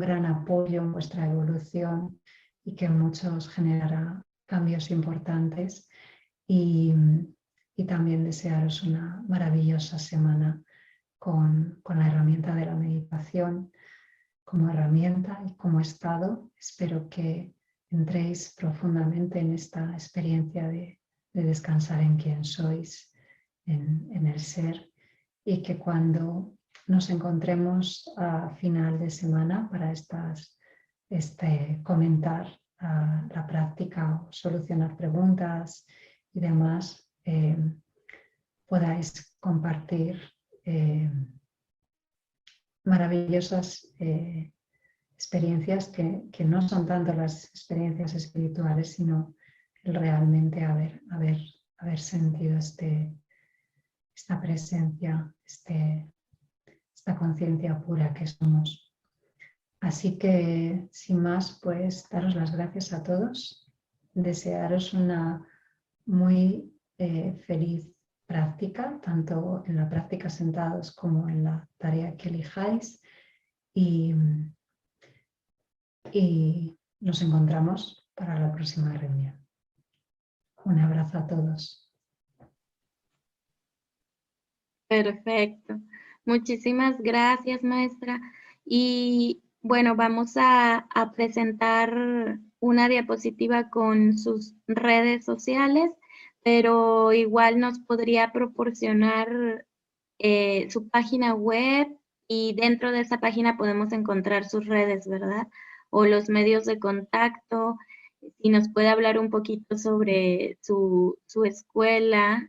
gran apoyo en vuestra evolución y que en muchos generará cambios importantes. Y también desearos una maravillosa semana con la herramienta de la meditación como herramienta y como estado. Espero que entréis profundamente en esta experiencia de descansar en quién sois, en el ser, y que cuando nos encontremos a final de semana para comentar la práctica o solucionar preguntas y demás, podáis compartir maravillosas experiencias que no son tanto las experiencias espirituales, sino el realmente haber sentido esta presencia, esta conciencia pura que somos. Así que, sin más, pues daros las gracias a todos, desearos una muy feliz práctica, tanto en la práctica sentados como en la tarea que elijáis, y nos encontramos para la próxima reunión. Un abrazo a todos. Perfecto. Muchísimas gracias, maestra. Y bueno, vamos a presentar una diapositiva con sus redes sociales, pero igual nos podría proporcionar su página web, y dentro de esa página podemos encontrar sus redes, ¿verdad? O los medios de contacto. Si nos puede hablar un poquito sobre su escuela.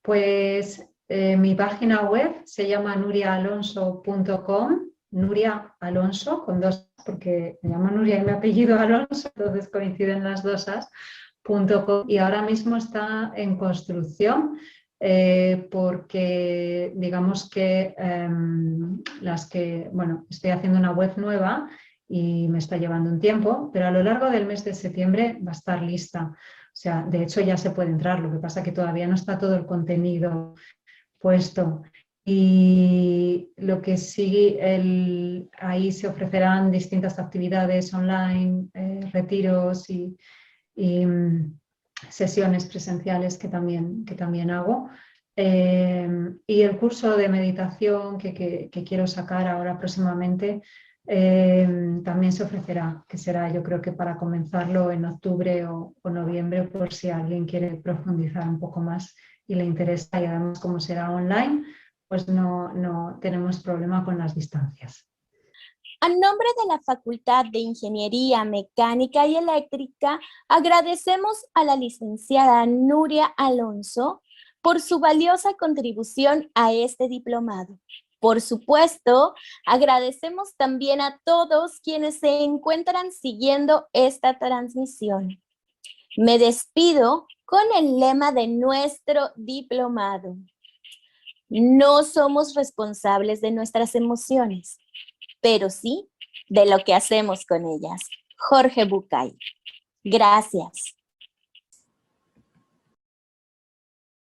Pues mi página web se llama nuriaalonso.com, Nuria Alonso con dos, porque me llamo Nuria y mi apellido Alonso, entonces coinciden las dos .com, y ahora mismo está en construcción porque digamos que estoy haciendo una web nueva y me está llevando un tiempo, pero a lo largo del mes de septiembre va a estar lista. O sea, de hecho ya se puede entrar, lo que pasa es que todavía no está todo el contenido puesto. Y lo que sí, ahí se ofrecerán distintas actividades online, retiros y sesiones presenciales que también hago. Y el curso de meditación que quiero sacar ahora próximamente también se ofrecerá, que será, yo creo que para comenzarlo en octubre o noviembre, por si alguien quiere profundizar un poco más y le interesa, y además como será online, pues no tenemos problema con las distancias. A nombre de la Facultad de Ingeniería Mecánica y Eléctrica, agradecemos a la licenciada Nuria Alonso por su valiosa contribución a este diplomado. Por supuesto, agradecemos también a todos quienes se encuentran siguiendo esta transmisión. Me despido con el lema de nuestro diplomado. No somos responsables de nuestras emociones, pero sí de lo que hacemos con ellas. Jorge Bucay. Gracias.